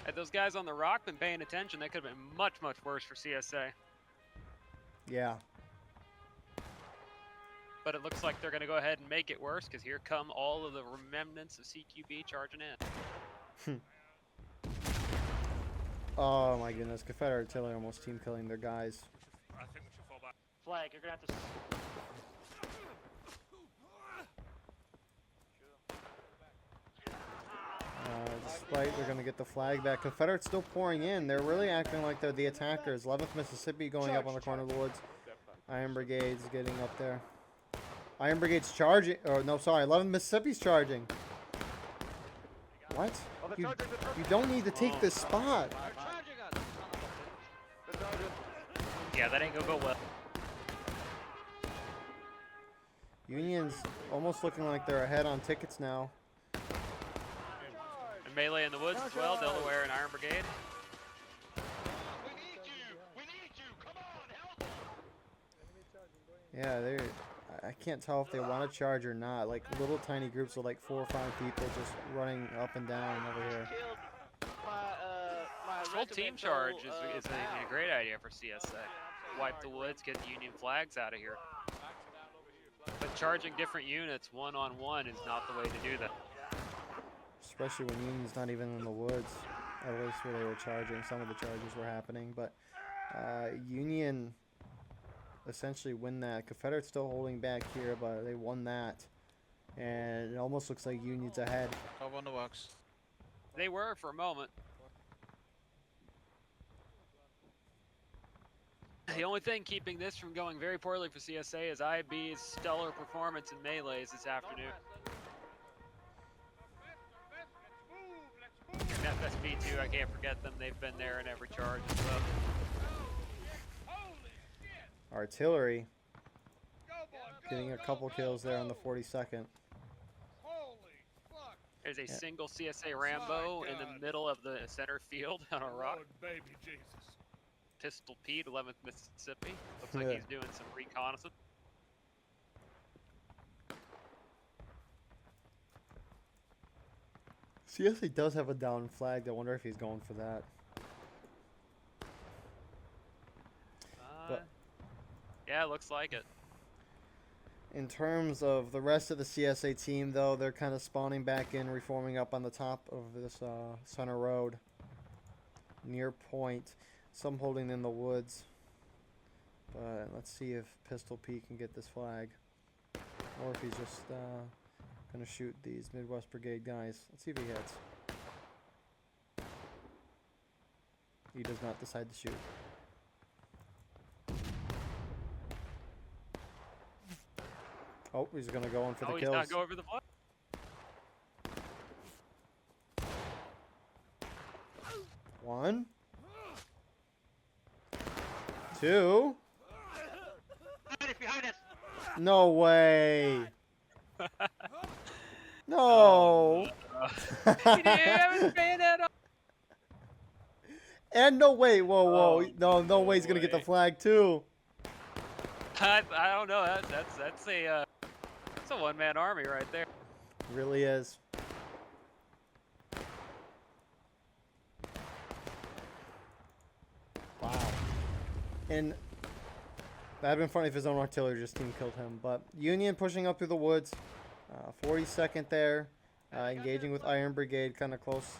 Had those guys on the rock been paying attention, that could have been much, much worse for CSA. Yeah. But it looks like they're going to go ahead and make it worse, because here come all of the remnants of CQB charging in. Oh my goodness, Confederate artillery almost team killing their guys. I think we should fall back. Flag, you're gonna have to. Despite they're going to get the flag back. Confederates still pouring in. They're really acting like they're the attackers. 11th Mississippi going up on the corner of the woods. Iron Brigade's getting up there. Iron Brigade's charging. Oh, no, sorry. 11th Mississippi's charging. What? You don't need to take this spot. They're charging us. Yeah, that ain't going to go well. Union's almost looking like they're ahead on tickets now. And melee in the woods as well, Delaware and Iron Brigade. We need you. We need you. Come on, help. Yeah, they're. I can't tell if they want to charge or not. Like little tiny groups of like 4 or 5 people just running up and down over here. Killed my Full team charge is a great idea for CSA. Wipe the woods, get the Union flags out of here. But charging different units one-on-one is not the way to do that. Especially when Union's not even in the woods. At least where they were charging. Some of the charges were happening. But Union essentially win that. Confederates still holding back here, but they won that. And it almost looks like Union's ahead. Top on the box. They were for a moment. The only thing keeping this from going very poorly for CSA is IB's stellar performance in melees this afternoon. And FSB too, I can't forget them. They've been there in every charge as well. Artillery getting a couple kills there on the 42nd. There's a single CSA Rambo in the middle of the center field on a rock. Baby Jesus. Pistol Pete, 11th Mississippi. Looks like he's doing some reconnaissance. CSA does have a down flag. I wonder if he's going for that. But Yeah, looks like it. in terms of the rest of the CSA team, though, they're kind of spawning back in, reforming up on the top of this center road near point. Some holding in the woods. But let's see if Pistol Pete can get this flag. Or if he's just going to shoot these Midwest Brigade guys. Let's see if he hits. He does not decide to shoot. Oh, he's going to go in for the He's kills. not go over the flag. One. Two. Behind us. No way. No. And no way. Whoa, whoa. No way he's going to get the flag too. I don't know. That's a one-man army right there. Really is. Wow. And that'd been funny if his own artillery just team killed him. But Union pushing up through the woods. 42nd there. Engaging with Iron Brigade, kind of close,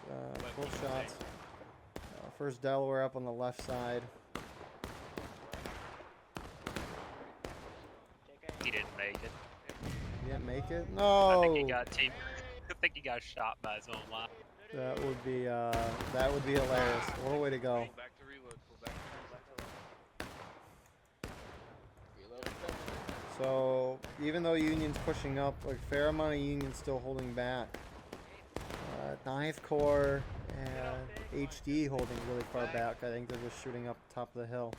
close shots. First Delaware up on the left side. He didn't make it. He didn't make it? No. I think he got team. I think he got shot by his own line. That would be hilarious. What a way to go. Back to reload. Pull back to reload. So even though Union's pushing up, like fair amount of Union's still holding back. 9th Corps and HD holding really far back. I think they're just shooting up top of the hill.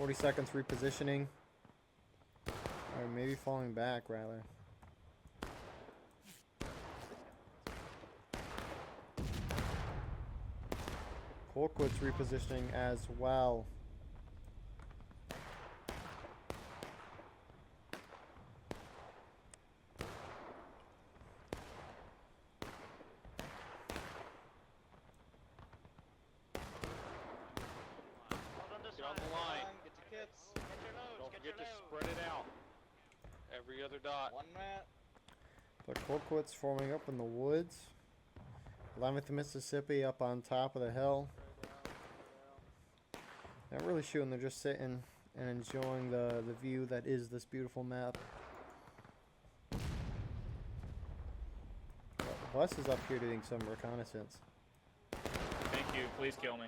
42nd's repositioning. Or maybe falling back rather. Colquitt's repositioning as well. Get on the line. Get your kits. Get your loads. Don't Get forget your to loads. spread it out. Every other dot. One mat. But Colquitt's forming up in the woods. 11th Mississippi up on top of the hill. Not really shooting, they're just sitting and enjoying the view that is this beautiful map. But the bus is up here doing some reconnaissance. Thank you. Please kill me.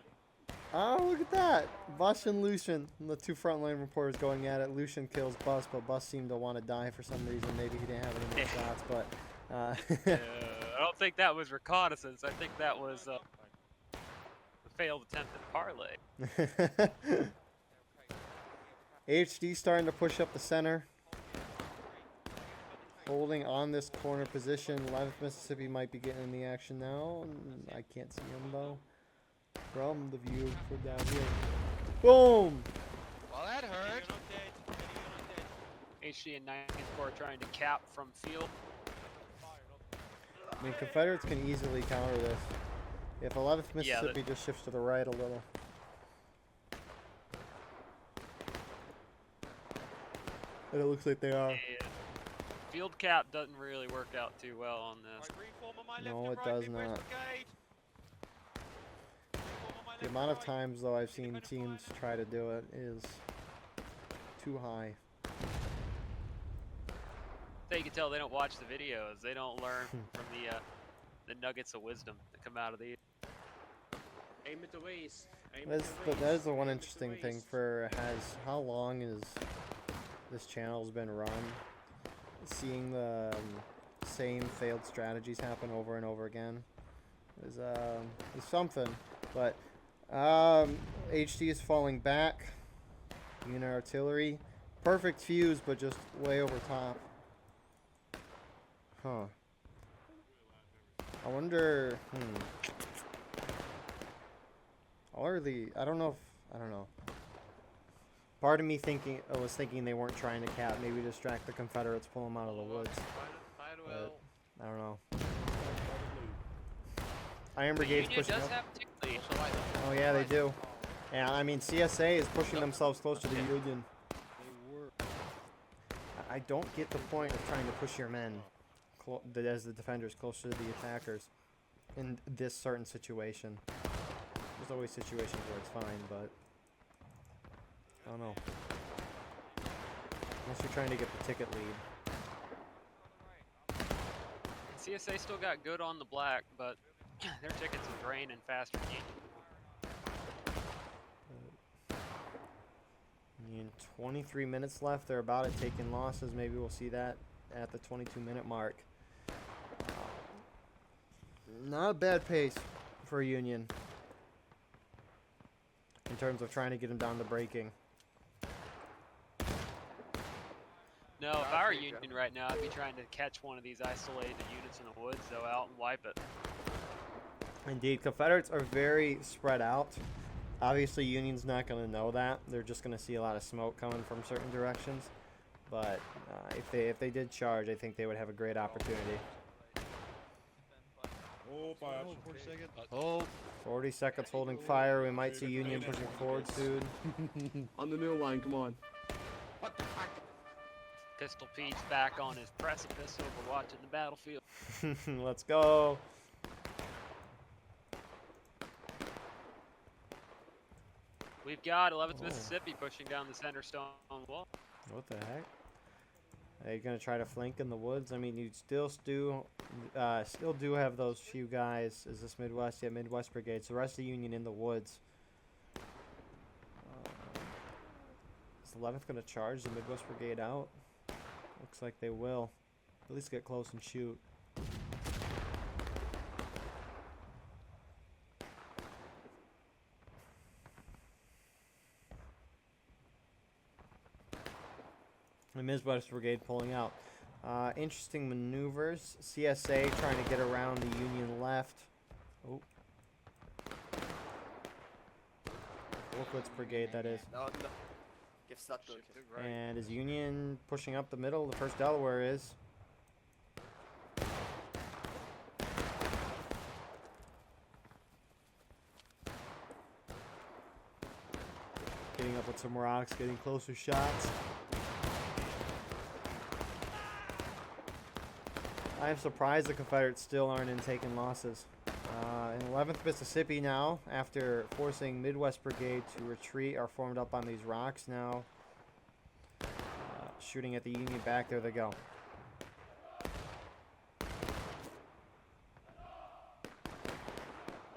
Oh, look at that! Bus and Lucian, the two frontline reporters going at it. Lucian kills Bus, but Bus seemed to want to die for some reason. Maybe he didn't have any more shots, but... I don't think that was reconnaissance. I think that was a failed attempt at parlay. HD starting to push up the center. Holding on this corner position. 11th Mississippi might be getting in the action now. I can't see him though. From the view from down here. Boom! Well, that hurt. HD and 9th Corps trying to cap from field. I mean, Confederates can easily counter this. If 11th Mississippi just shifts to the right a little. And it looks like they are. Yeah. Field cap doesn't really work out too well on this. No, it does not. The amount of times, though, I've seen teams try to do it is too high. So you can tell they don't watch the videos. They don't learn from the nuggets of wisdom that come out of these. Aim at the waist. That is the one interesting thing for how long is this channel's been run? Seeing the same failed strategies happen over and over again is something. But HD is falling back. Unit artillery, perfect fuse, but just way over top. Huh. I wonder. I don't know. Part of me was thinking they weren't trying to cap, maybe distract the Confederates, pull them out of the woods. But, I don't know. Iron Brigade's Union pushing does up. have tickly. Oh yeah, they do. Yeah, I mean CSA is pushing themselves close to the Union. I don't get the point of trying to push your men as the defenders closer to the attackers in this certain situation. There's always situations where it's fine, but I don't know. Unless you're trying to get the ticket lead. CSA still got good on the black, but their tickets are draining faster than Union. 23 minutes left. They're about at taking losses. Maybe we'll see that at the 22-minute mark. Not a bad pace for Union in terms of trying to get them down to breaking. No, if I were Union right now, I'd be trying to catch one of these isolated units in the woods, though, out and wipe it. Indeed, Confederates are very spread out. Obviously, Union's not going to know that. They're just going to see a lot of smoke coming from certain directions. But if they did charge, I think they would have a great opportunity. Oh, 40 seconds. Oh, 40 seconds holding fire. We might see Union pushing forward soon. On the middle line, come on. Pistol Pete's back on his precipice over watching the battlefield. Let's go. We've got 11th Mississippi pushing down the center stone wall. What the heck? Are you gonna try to flank in the woods? I mean, you still do have those few guys. Is this Midwest? Yeah, Midwest Brigade. So the rest of the Union in the woods. Is the 11th gonna charge the Midwest Brigade out? Looks like they will. At least get close and shoot. The Midwest Brigade pulling out. Interesting maneuvers. CSA trying to get around the Union left. Oh. Wolfwood's Brigade, that is. No. Give stuck to And is Union pushing up the middle? The 1st Delaware is. Getting up with some rocks, getting closer shots. I am surprised the Confederates still aren't in taking losses. In 11th Mississippi now, after forcing Midwest Brigade to retreat, are formed up on these rocks now. Shooting at the Union back. There they go.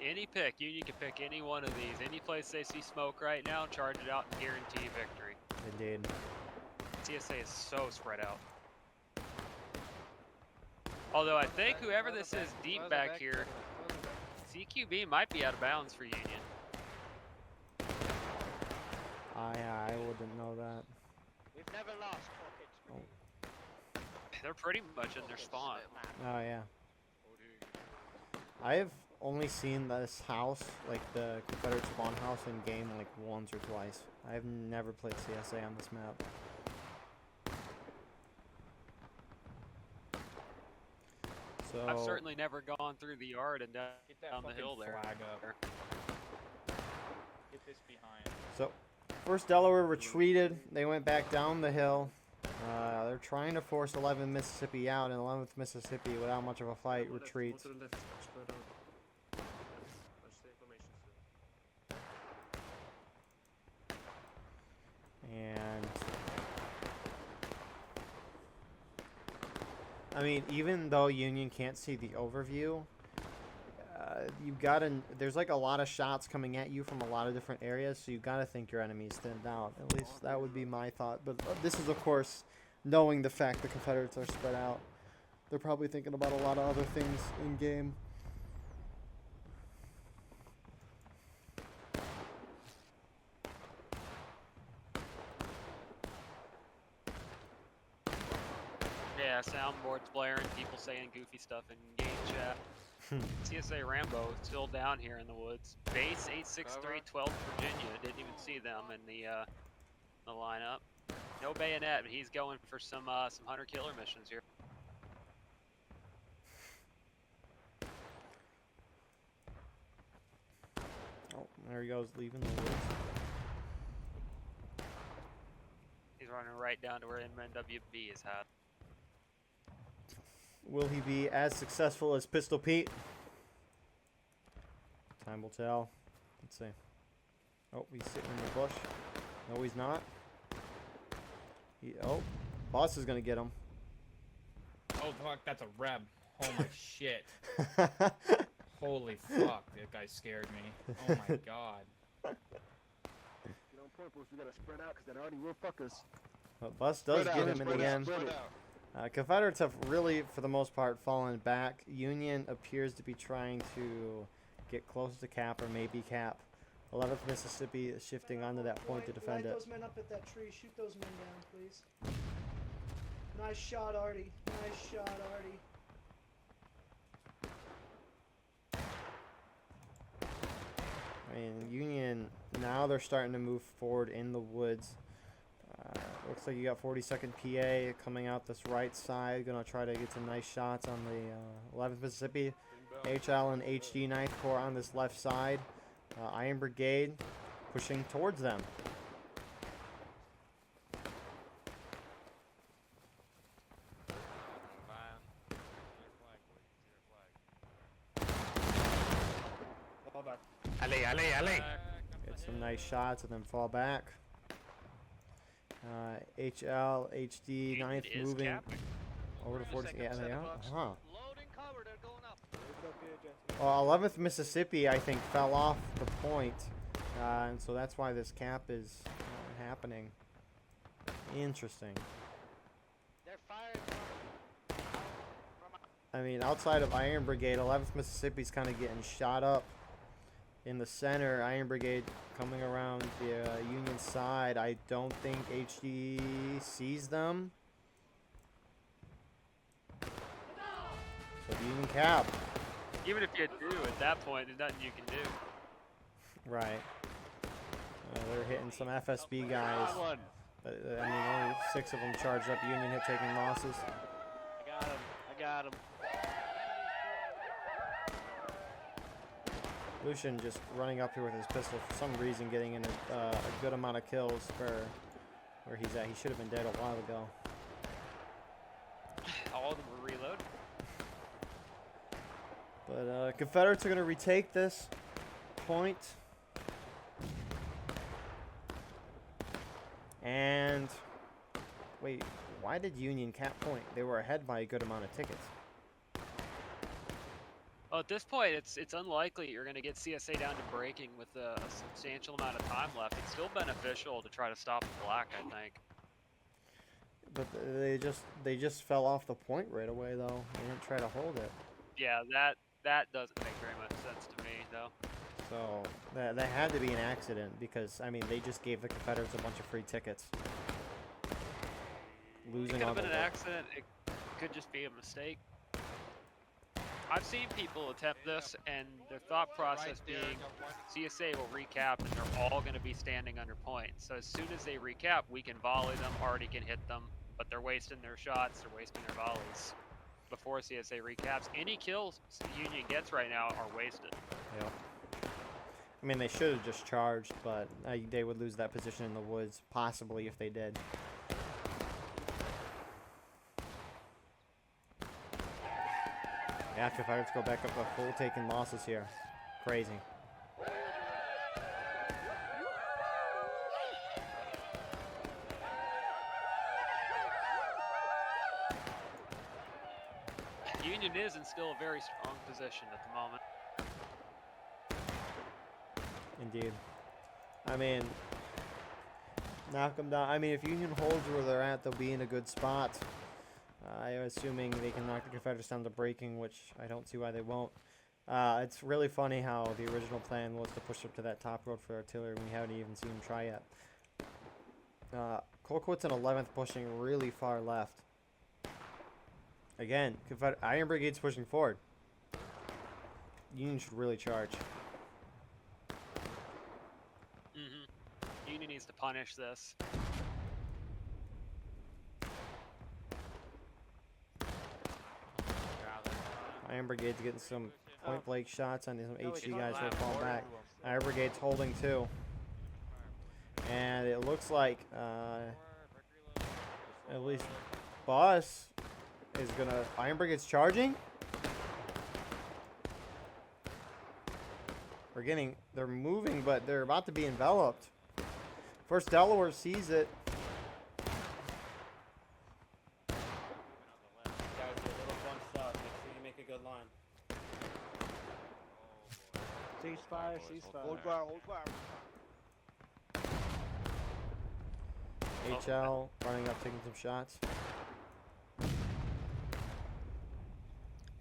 Any pick, Union can pick any one of these. Any place they see smoke right now, charge it out and guarantee victory. Indeed. CSA is so spread out. Although I think whoever this is deep back here, CQB might be out of bounds for Union. I wouldn't know that. We've never lost pockets. They're pretty much in their spawn. Oh yeah. I have only seen this house, like the Confederate spawn house, in game like once or twice. I have never played CSA on this map. So I've certainly never gone through the yard and down the hill there. Flag up. Get this behind. So, 1st Delaware retreated. They went back down the hill. They're trying to force 11th Mississippi out, and 11th Mississippi, without much of a fight, retreats. And I mean, even though Union can't see the overview, you've got to. There's like a lot of shots coming at you from a lot of different areas, so you've got to think your enemy's thinned out. At least that would be my thought. But this is, of course, knowing the fact the Confederates are spread out. They're probably thinking about a lot of other things in game. Yeah, soundboards blaring, people saying goofy stuff in game chat. CSA Rambo still down here in the woods. Base 863 12th Virginia. Didn't even see them in the lineup. No bayonet, but he's going for some hunter killer missions here. Oh, there he goes, leaving the woods. He's running right down to where NWB is at. Will he be as successful as Pistol Pete? Time will tell. Let's see. Oh, he's sitting in the bush. No, he's not. Oh, boss is gonna get him. Oh fuck, that's a reb. Oh my shit. Holy fuck, that guy scared me. Oh my god. Get on point, boys. We gotta spread out, because that already will fuck us. But Bus does get him in the end. Confederates have really, for the most part, fallen back. Union appears to be trying to get close to cap or maybe cap. 11th Mississippi is shifting onto that point to defend Light it. those men up at that tree. Shoot those men down, please. Nice shot, Artie. Nice shot, Artie. mean, Union, now they're starting to move forward in the woods. Looks like you got 42nd PA coming out this right side. Gonna try to get some nice shots on the 11th Mississippi. HL and HD 9th Corps on this left side. Iron Brigade pushing towards them. Alley, alley, alley. Get some nice shots and then fall back. HL, HD 9th is moving capping. over to 40. Yeah, they are. Huh. Loading cover, they're going up. Well, 11th Mississippi, I think, fell off the point, and so that's why this cap is happening. Interesting. They're firing I mean, outside of Iron Brigade, 11th Mississippi's kind of getting shot up in the center. Iron Brigade coming around the Union side. I don't think HD sees them. So Union cap. Even if you do, at that point, there's nothing you can do. Right. They're hitting some FSB guys. But, I mean, only 6 of them charged up. Union hit taking losses. I got him. I got him. Lucian just running up here with his pistol for some reason, getting in a good amount of kills for where he's at. He should have been dead a while ago. All of them were reload. But Confederates are going to retake this point. And wait, why did Union cap point? They were ahead by a good amount of tickets. Well, at this point, it's unlikely you're going to get CSA down to breaking with a substantial amount of time left. It's still beneficial to try to stop the black, I think. But they just fell off the point right away, though. They didn't try to hold it. Yeah, that doesn't make very much sense to me, though. So that had to be an accident because I mean they just gave the Confederates a bunch of free tickets. It Losing could all have been the an accident. It could just be a mistake. I've seen people attempt this, and their thought process being CSA will recap, and they're all going to be standing under point. So as soon as they recap, we can volley them, already can hit them, but they're wasting their shots, they're wasting their volleys. Before CSA recaps, any kills Union gets right now are wasted. Yep. I mean, they should have just charged, but they would lose that position in the woods, possibly, if they did. Yeah, Confederates go back up a full taking losses here. Crazy. Union is in still a very strong position at the moment. Indeed. I mean, knock them down. I mean, if Union holds where they're at, they'll be in a good spot. I'm assuming they can knock the Confederates down to breaking, which I don't see why they won't. It's really funny how the original plan was to push up to that top road for artillery, and we haven't even seen them try yet. Colquitt's in 11th, pushing really far left. Again, Iron Brigade's pushing forward. Union should really charge. Union needs to punish this. Iron Brigade's getting some point blank shots on some HG guys who are falling back. Iron Brigade's holding too. And it looks like at least Bus is gonna. Iron Brigade's charging. They're moving, but they're about to be enveloped. First Delaware sees it. Ceasefire, ceasefire. Hold fire, hold fire. HL running up, taking some shots.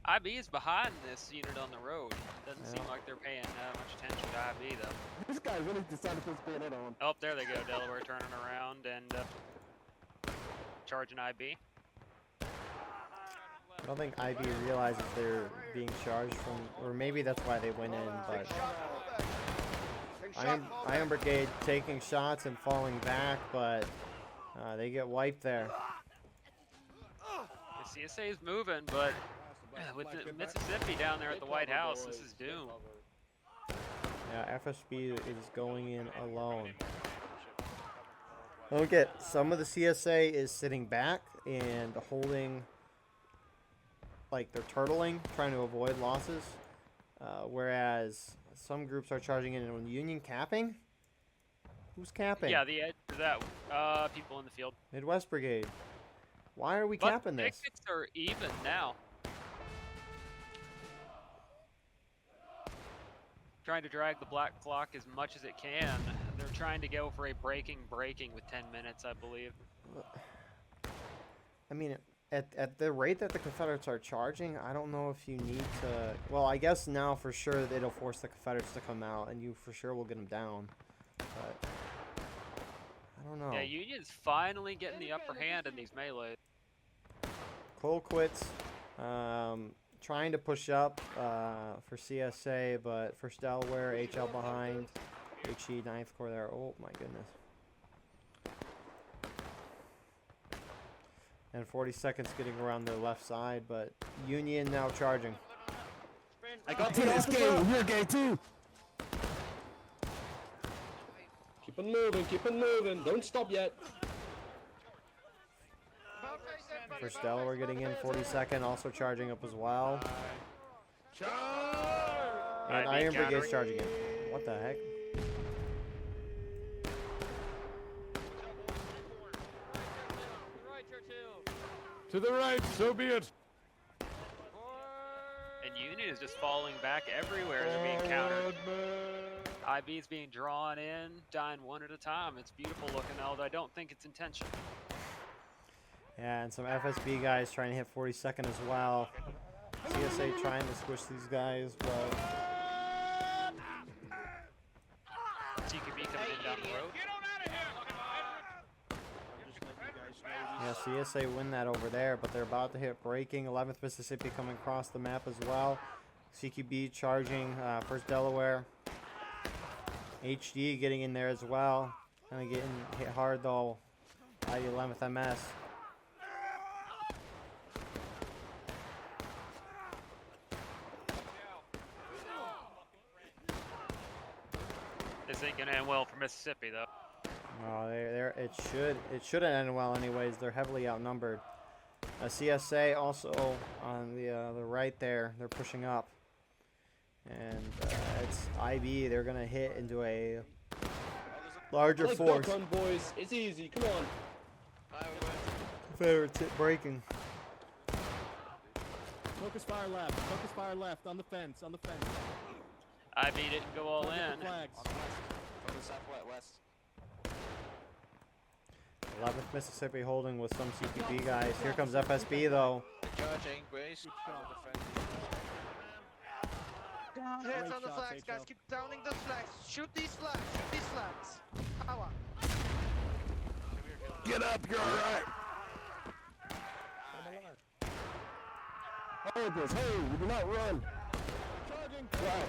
IB is behind this unit on the road. Doesn't seem like they're paying much attention to IB, though. This guy really decided to put his bayonet on. Oh, there they go. Delaware turning around and charging IB. I don't think IB realizes they're being charged from, or maybe that's why they went in, but Iron Brigade taking shots and falling back, but they get wiped there. The CSA is moving, but with the Mississippi down there at the White House, this is doom. Yeah, FSB is going in alone. Look at some of the CSA is sitting back and holding, like they're turtling, trying to avoid losses, whereas some groups are charging in on Union capping. Who's capping? Yeah, the edge of that people in the field. Midwest Brigade. Why are we But capping this? tickets are even now. Trying to drag the black clock as much as it can. They're trying to go for a breaking with 10 minutes, I believe. I mean, at the rate that the Confederates are charging, I don't know if you need to... Well, I guess now for sure it'll force the Confederates to come out, and you for sure will get them down. But I don't know. Yeah, Union's finally getting the upper hand in these melees. Cole quits. Trying to push up for CSA, but first Delaware, HL behind. HE 9th Corps there. Oh my goodness. And 40 seconds getting around their left side, but Union now charging. I got to this game. You're gay too. Keep on moving. Don't stop yet. First Delaware getting in 42nd, also charging up as well. And Iron Brigade's charging in. What the heck? To the right, so be it. And Union is just falling back everywhere. They're being countered. IB's being drawn in, dying one at a time. It's beautiful looking, although I don't think it's intentional. Yeah, and some FSB guys trying to hit 42nd as well. CSA trying to squish these guys, but... TQB coming in down the road. Yeah, CSA win that over there, but they're about to hit breaking. 11th Mississippi coming across the map as well. CQB charging, first Delaware. HD getting in there as well. Kind of getting hit hard though by the 11th MS. This ain't gonna end well for Mississippi, though. Oh, it shouldn't end well anyways. They're heavily outnumbered. CSA also on the right there. They're pushing up, and it's IB. They're gonna hit into a larger force. Come on, boys. It's easy. Come on. Confederates hit breaking. Focus fire left. On the fence. IB didn't go all in. Flags. 11th Mississippi holding with some CQB guys. Here comes FSB though. Charging, Grace. Hands on the flags, guys. Keep downing the flags. Shoot these flags. Power. Get up, you're alright. Hold this, hey, we do not run. Flag.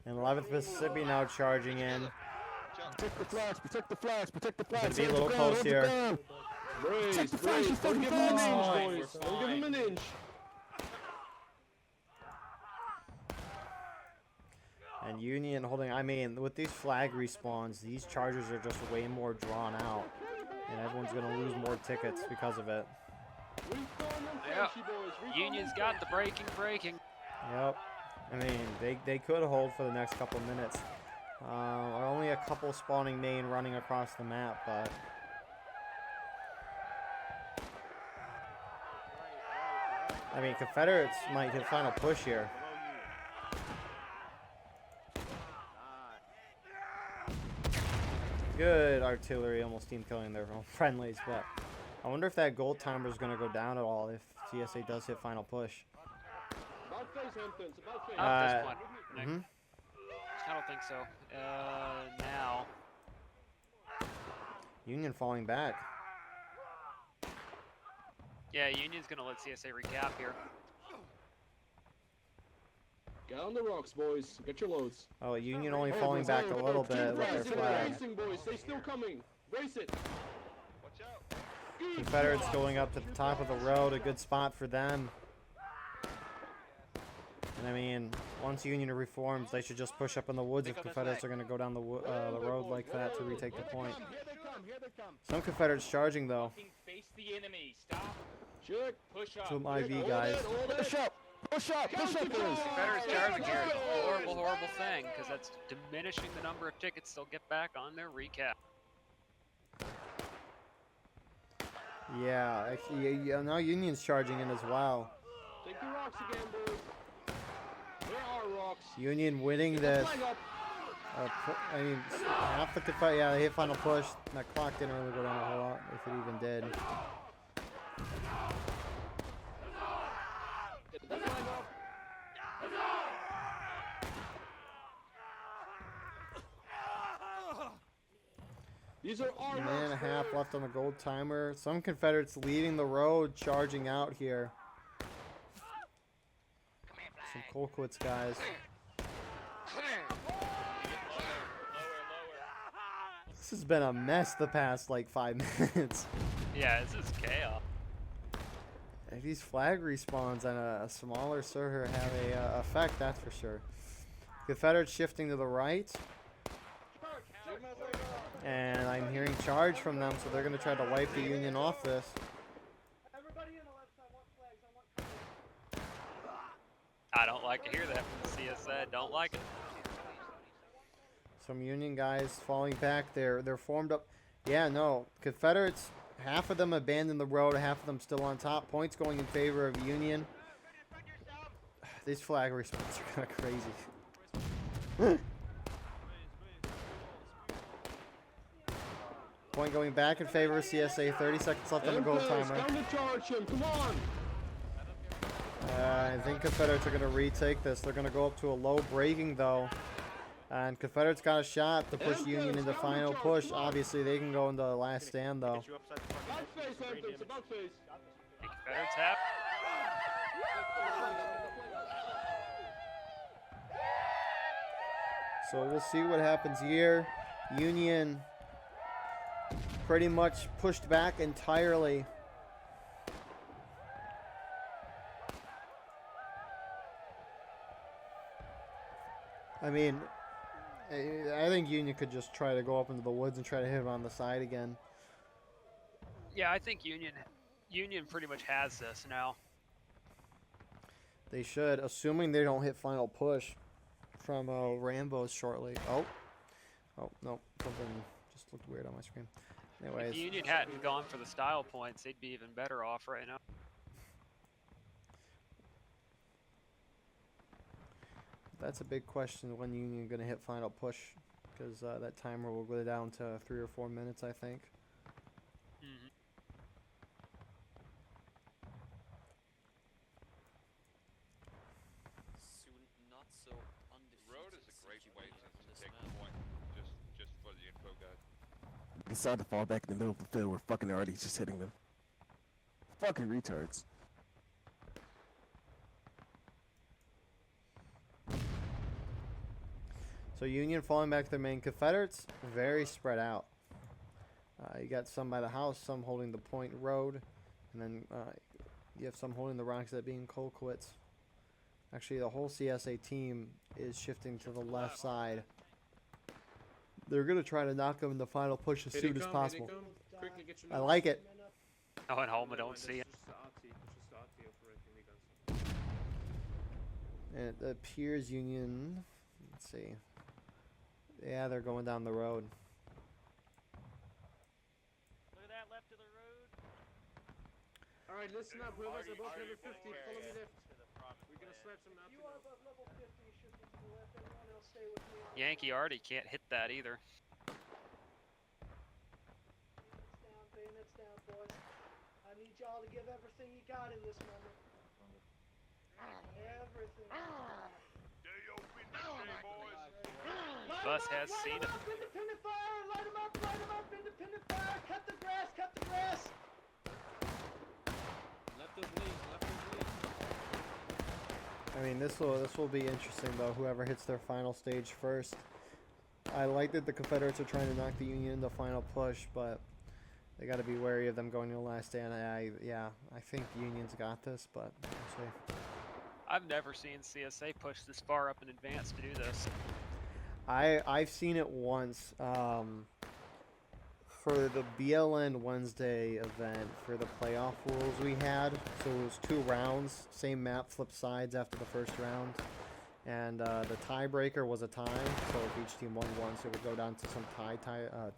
And 11th Mississippi now charging in. Protect the flags, protect the flags. Gonna be a little close here. Protect the flags, don't give them an inch, boys. Don't give them an inch. And Union holding, I mean, with these flag respawns, these chargers are just way more drawn out. And everyone's going to lose more tickets because of it. Yeah. Union's got the breaking. Yep. I mean, they could hold for the next couple of minutes. Only a couple spawning main running across the map, but... I mean, Confederates might hit final push here. Good artillery, almost team killing their own friendlies, but I wonder if that gold timer is going to go down at all if CSA does hit final push. Not this one. Nick. I don't think so. Now. Union falling back. Yeah, Union's gonna let CSA recap here. Get on the rocks, boys. Get your loads. Oh, Union only falling back a little bit with their flag. Racing, boys. They still coming. Race it. Watch out. Confederates going up to the top of the road, a good spot for them. And I mean, once Union reforms, they should just push up in the woods if Confederates are going to go down the road like that to retake the point. Here they come. Here they come. Some Confederates charging though. Fucking face the enemy. Stop. Check. Push up. Some IV guys. Push up. Push up. Push up, boys. Confederates charging here is a horrible, horrible thing, because that's diminishing the number of tickets they'll get back on their recap. Yeah, actually, yeah, now Union's charging in as well. Take the rocks again, boys. There are rocks. Union winning this. Flag up. I mean, half the Confederate, yeah, they hit final push. That clock didn't really go down a whole lot, if it even did. Get the flag up. These are our A minute and a rocks, half boys. left on the gold timer. Some Confederates leading the road, charging out here. Some Colquitts guys. This has been a mess the past like 5 minutes. Yeah, this is chaos. These flag respawns on a smaller server have a effect, that's for sure. Confederates shifting to the right. And I'm hearing charge from them, so they're going to try to wipe the Union off this. Everybody in the left side want flags. I want colors. I don't like to hear that from the CSA. Don't like it. Some Union guys falling back. They're formed up. Yeah, no. Confederates, half of them abandoned the road, half of them still on top. Points going in favor of Union. These flag respawns are kind of crazy. Point going back in favor of CSA. 30 seconds left on the gold Emperors, timer. come to charge him. Come on. I think Confederates are going to retake this. They're going to go up to a low breaking though. And Confederates got a shot to push Union into final push. Obviously, they can go into the last stand though. About face, Emperors. About face. The Confederates have. So we'll see what happens here. Union pretty much pushed back entirely. I mean, I think Union could just try to go up into the woods and try to hit him on the side again. Yeah, I think Union pretty much has this now. They should, assuming they don't hit final push from Rambo's shortly. Oh, no, something just looked weird on my screen. Anyways, If Union hadn't gone for the style points, they'd be even better off right now. that's a big question when Union going to hit final push, because that timer will go down to 3 or 4 minutes, I think. Mm-hmm. Soon, not so undefeated. Road is a great way to take the point. Just for the info, guys. Decide to fall back in the middle of the field. We're fucking already just hitting them. Fucking retards. So Union falling back to their main. Confederates very spread out. You got some by the house, some holding the Point Road, and then you have some holding the rocks, that being Colquitts. Actually, the whole CSA team is shifting to the left side. They're going to try to knock them in the final push as soon as possible. I like it. Oh, and Holma don't see it. And it appears Union, let's see. Yeah, they're going down the road. Look at that left of the road. Alright, listen up. Whoever's above level 50, follow me left. We're gonna slap some You are above level 50, should be to the left. Everyone else stay with me. Yankee Artie can't hit that either. Bayonets down, boys. I need y'all to give everything you got in this moment. Everything. Bus has seen it. Independent fire! Light them up! Light them up! Independent fire! Cut the grass! Cut the grass! Left of lead. Left of lead. I mean, this will be interesting though. Whoever hits their final stage first. I like that the Confederates are trying to knock the Union into final push, but they got to be wary of them going to the last stand. I think Union's got this, but we'll see. I've never seen CSA push this far up in advance to do this. I've seen it once for the BLN Wednesday event for the playoff rules we had. So it was 2 rounds, same map, flip sides after the first round, and the tiebreaker was a tie. So if each team won once, it would go down to some time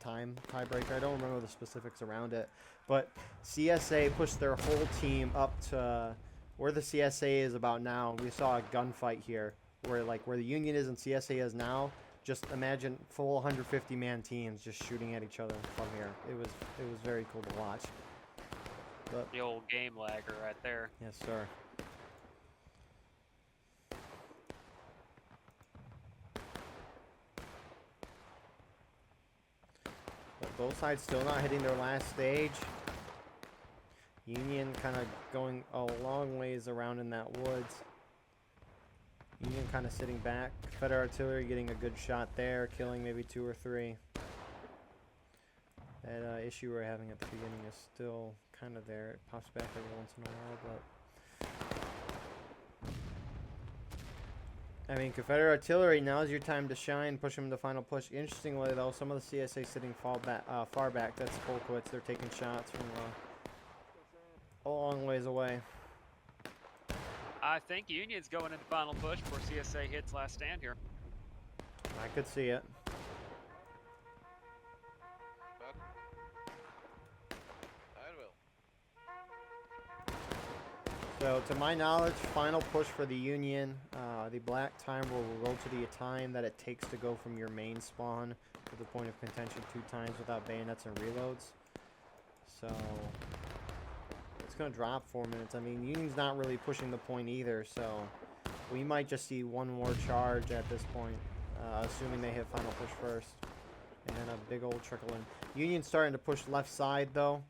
tiebreaker. I don't remember the specifics around it, but CSA pushed their whole team up to where the CSA is about now. We saw a gunfight here, where the Union is and CSA is now. Just imagine full 150-man teams just shooting at each other from here. It was very cool to watch. But, The old game lagger right there. yes, sir. But both sides still not hitting their last stage. Union kind of going a long ways around in that woods. Union kind of sitting back. Confederate artillery getting a good shot there, killing maybe 2 or 3. That issue we're having at the beginning is still kind of there. It pops back every once in a while, but I mean, Confederate artillery, now's your time to shine. Push them to final push. Interestingly, though, some of the CSA sitting far back. That's full quits. They're taking shots from a long ways away. I think Union's going into final push before CSA hits last stand here. I could see it. I will. So, to my knowledge, final push for the Union. The black timer will roll to the time that it takes to go from your main spawn to the point of contention 2 times without bayonets and reloads. So, it's going to drop 4 minutes. I mean, Union's not really pushing the point either, so we might just see one more charge at this point, assuming they hit final push first. And then a big old trickle in. Union's starting to push left side, though.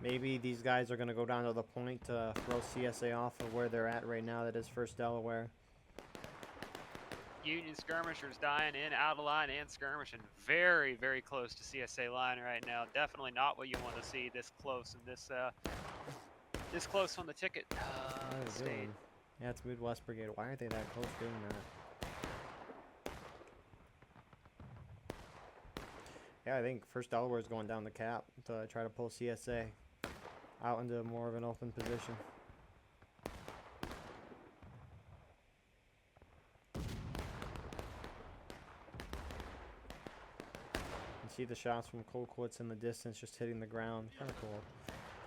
Maybe these guys are going to go down to the point to throw CSA off of where they're at right now. That is first Delaware. Union skirmishers dying in, out of line, and skirmishing. Very, very close to CSA line right now. Definitely not what you want to see this close and this close on the ticket What are they state. doing? Yeah, it's Midwest Brigade. Why are they that close doing that? Yeah, I think first Delaware is going down the cap to try to pull CSA out into more of an open position. You see the shots from Colquitt's in the distance just hitting the ground. Kind of cool.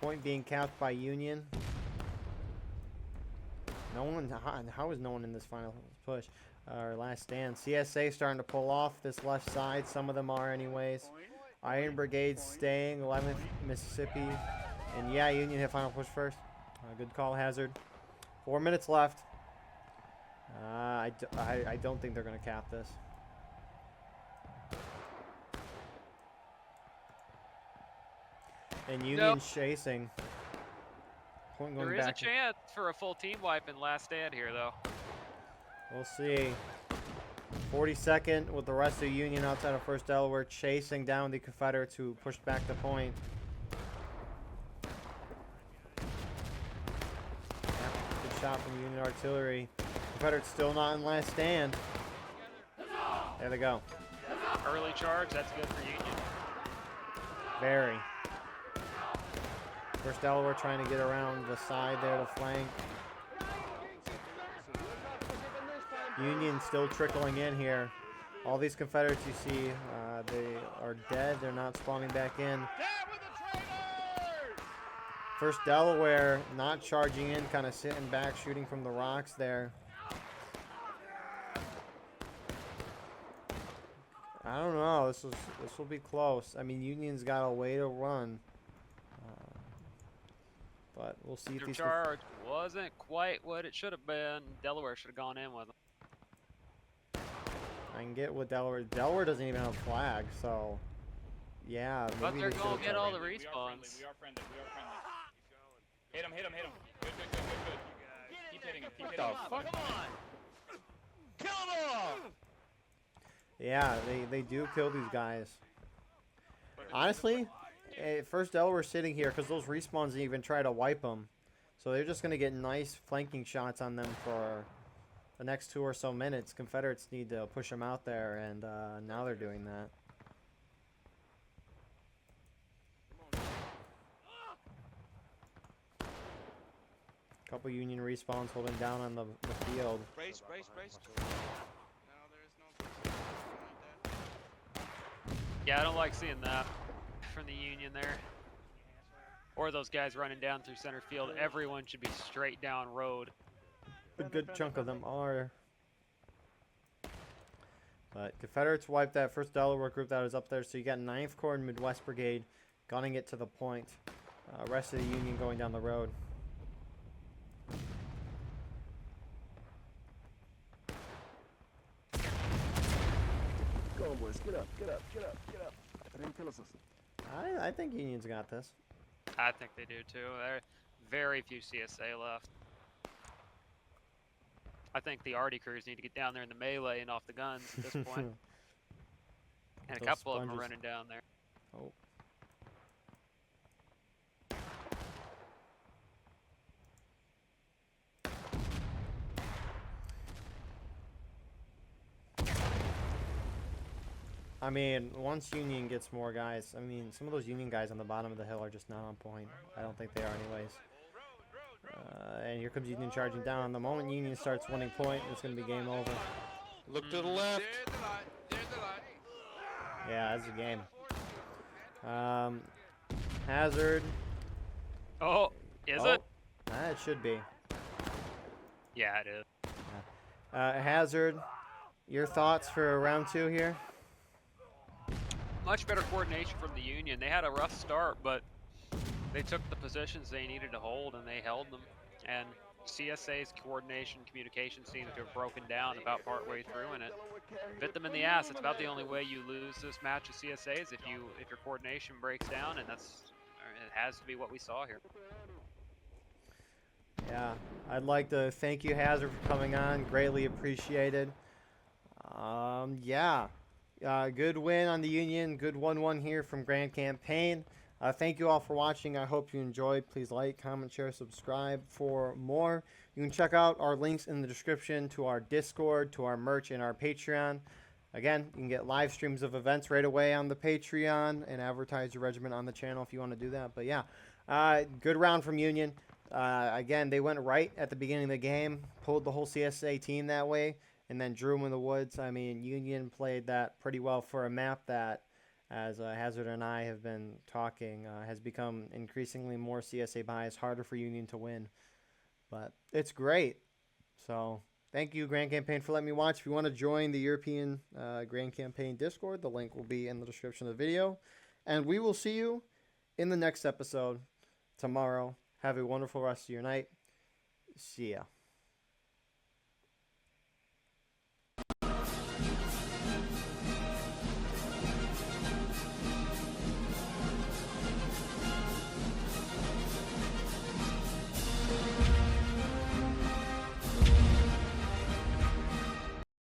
Point being capped by Union. No one, how is no one in this final push? Or last stand. CSA starting to pull off this left side. Some of them are anyways. Iron Brigade staying. 11th Mississippi. And yeah, Union hit final push first. Good call, Hazard. 4 minutes left. I don't think they're going to cap this. And Union's chasing. Point going There is a back. chance for a full team wipe in last stand here, though. We'll see. 42nd with the rest of Union outside of first Delaware chasing down the Confederates who pushed back the point. Yeah, good shot from Union artillery. Confederates still not in last stand. There they go. Early charge, that's good for Union. Very. First Delaware trying to get around the side there to flank. Union still trickling in here. All these Confederates you see, they are dead. They're not spawning back in. First Delaware not charging in, kind of sitting back, shooting from the rocks there. I don't know. This will be close. I mean, Union's got a way to run. But we'll see if Their these... charge wasn't quite what it should have been. Delaware should have gone in with them. I can get what Delaware... Delaware doesn't even have a flag, so... Yeah, maybe But they're they going to should've get all the We are friendly. respawns. We are friendly. We are friendly. Hit him, hit him, hit him. Keep What hitting the them up. fuck? Come on. Kill them all. Yeah, they do kill these guys. Honestly, first Delaware sitting here because those respawns didn't even try to wipe them. So they're just going to get nice flanking shots on them for the next 2 or so minutes. Confederates need to push them out there, and now they're doing that. Couple Union respawns holding down on the field. Brace, brace, brace. No, there is no brace. Like that. Yeah, I don't like seeing that from the Union there. Or those guys running down through center field. Everyone should be straight down road. A good chunk of them are. But Confederates wiped that first Delaware group that was up there. So you got 9th Corps and Midwest Brigade gunning it to the point. Rest of the Union going down the road. Go on, boys. Get up, get up, get up, get up. I didn't kill us. I think Union's got this. I think they do too. There are very few CSA left. I think the arty crews need to get down there in the melee and off the guns at this point. And a Those couple of them are sponges. running down there. Oh. I mean, once Union gets more guys, I mean, some of those Union guys on the bottom of the hill are just not on point. I don't think they are anyways. And here comes Union charging down. The moment Union starts winning point, it's going to be game over. Look to the left. There's the light. There's the light. Yeah, that's a game. Hazard. Oh, is Oh, it? It should be. Yeah, it is. Hazard, your thoughts for round 2 here? Much better coordination from the Union. They had a rough start, but they took the positions they needed to hold and they held them. And CSA's coordination communication seems to have broken down about partway through, and it bit them in the ass. It's about the only way you lose this match of CSA is if your coordination breaks down, and it has to be what we saw here. Yeah, I'd like to thank you, Hazard, for coming on. Greatly appreciated. Yeah, good win on the Union. Good 1-1 here from Grand Campaign. Thank you all for watching. I hope you enjoyed. Please like, comment, share, subscribe for more. You can check out our links in the description to our Discord, to our merch, and our Patreon. Again, you can get live streams of events right away on the Patreon and advertise your regiment on the channel if you want to do that. But yeah, good round from Union. Again, they went right at the beginning of the game, pulled the whole CSA team that way, and then drew them in the woods. I mean, Union played that pretty well for a map that, as Hazard and I have been talking, has become increasingly more CSA biased, harder for Union to win. But it's great. So thank you, Grand Campaign, for letting me watch. If you want to join the European Grand Campaign Discord, the link will be in the description of the video. And we will see you in the next episode tomorrow. Have a wonderful rest of your night. See ya.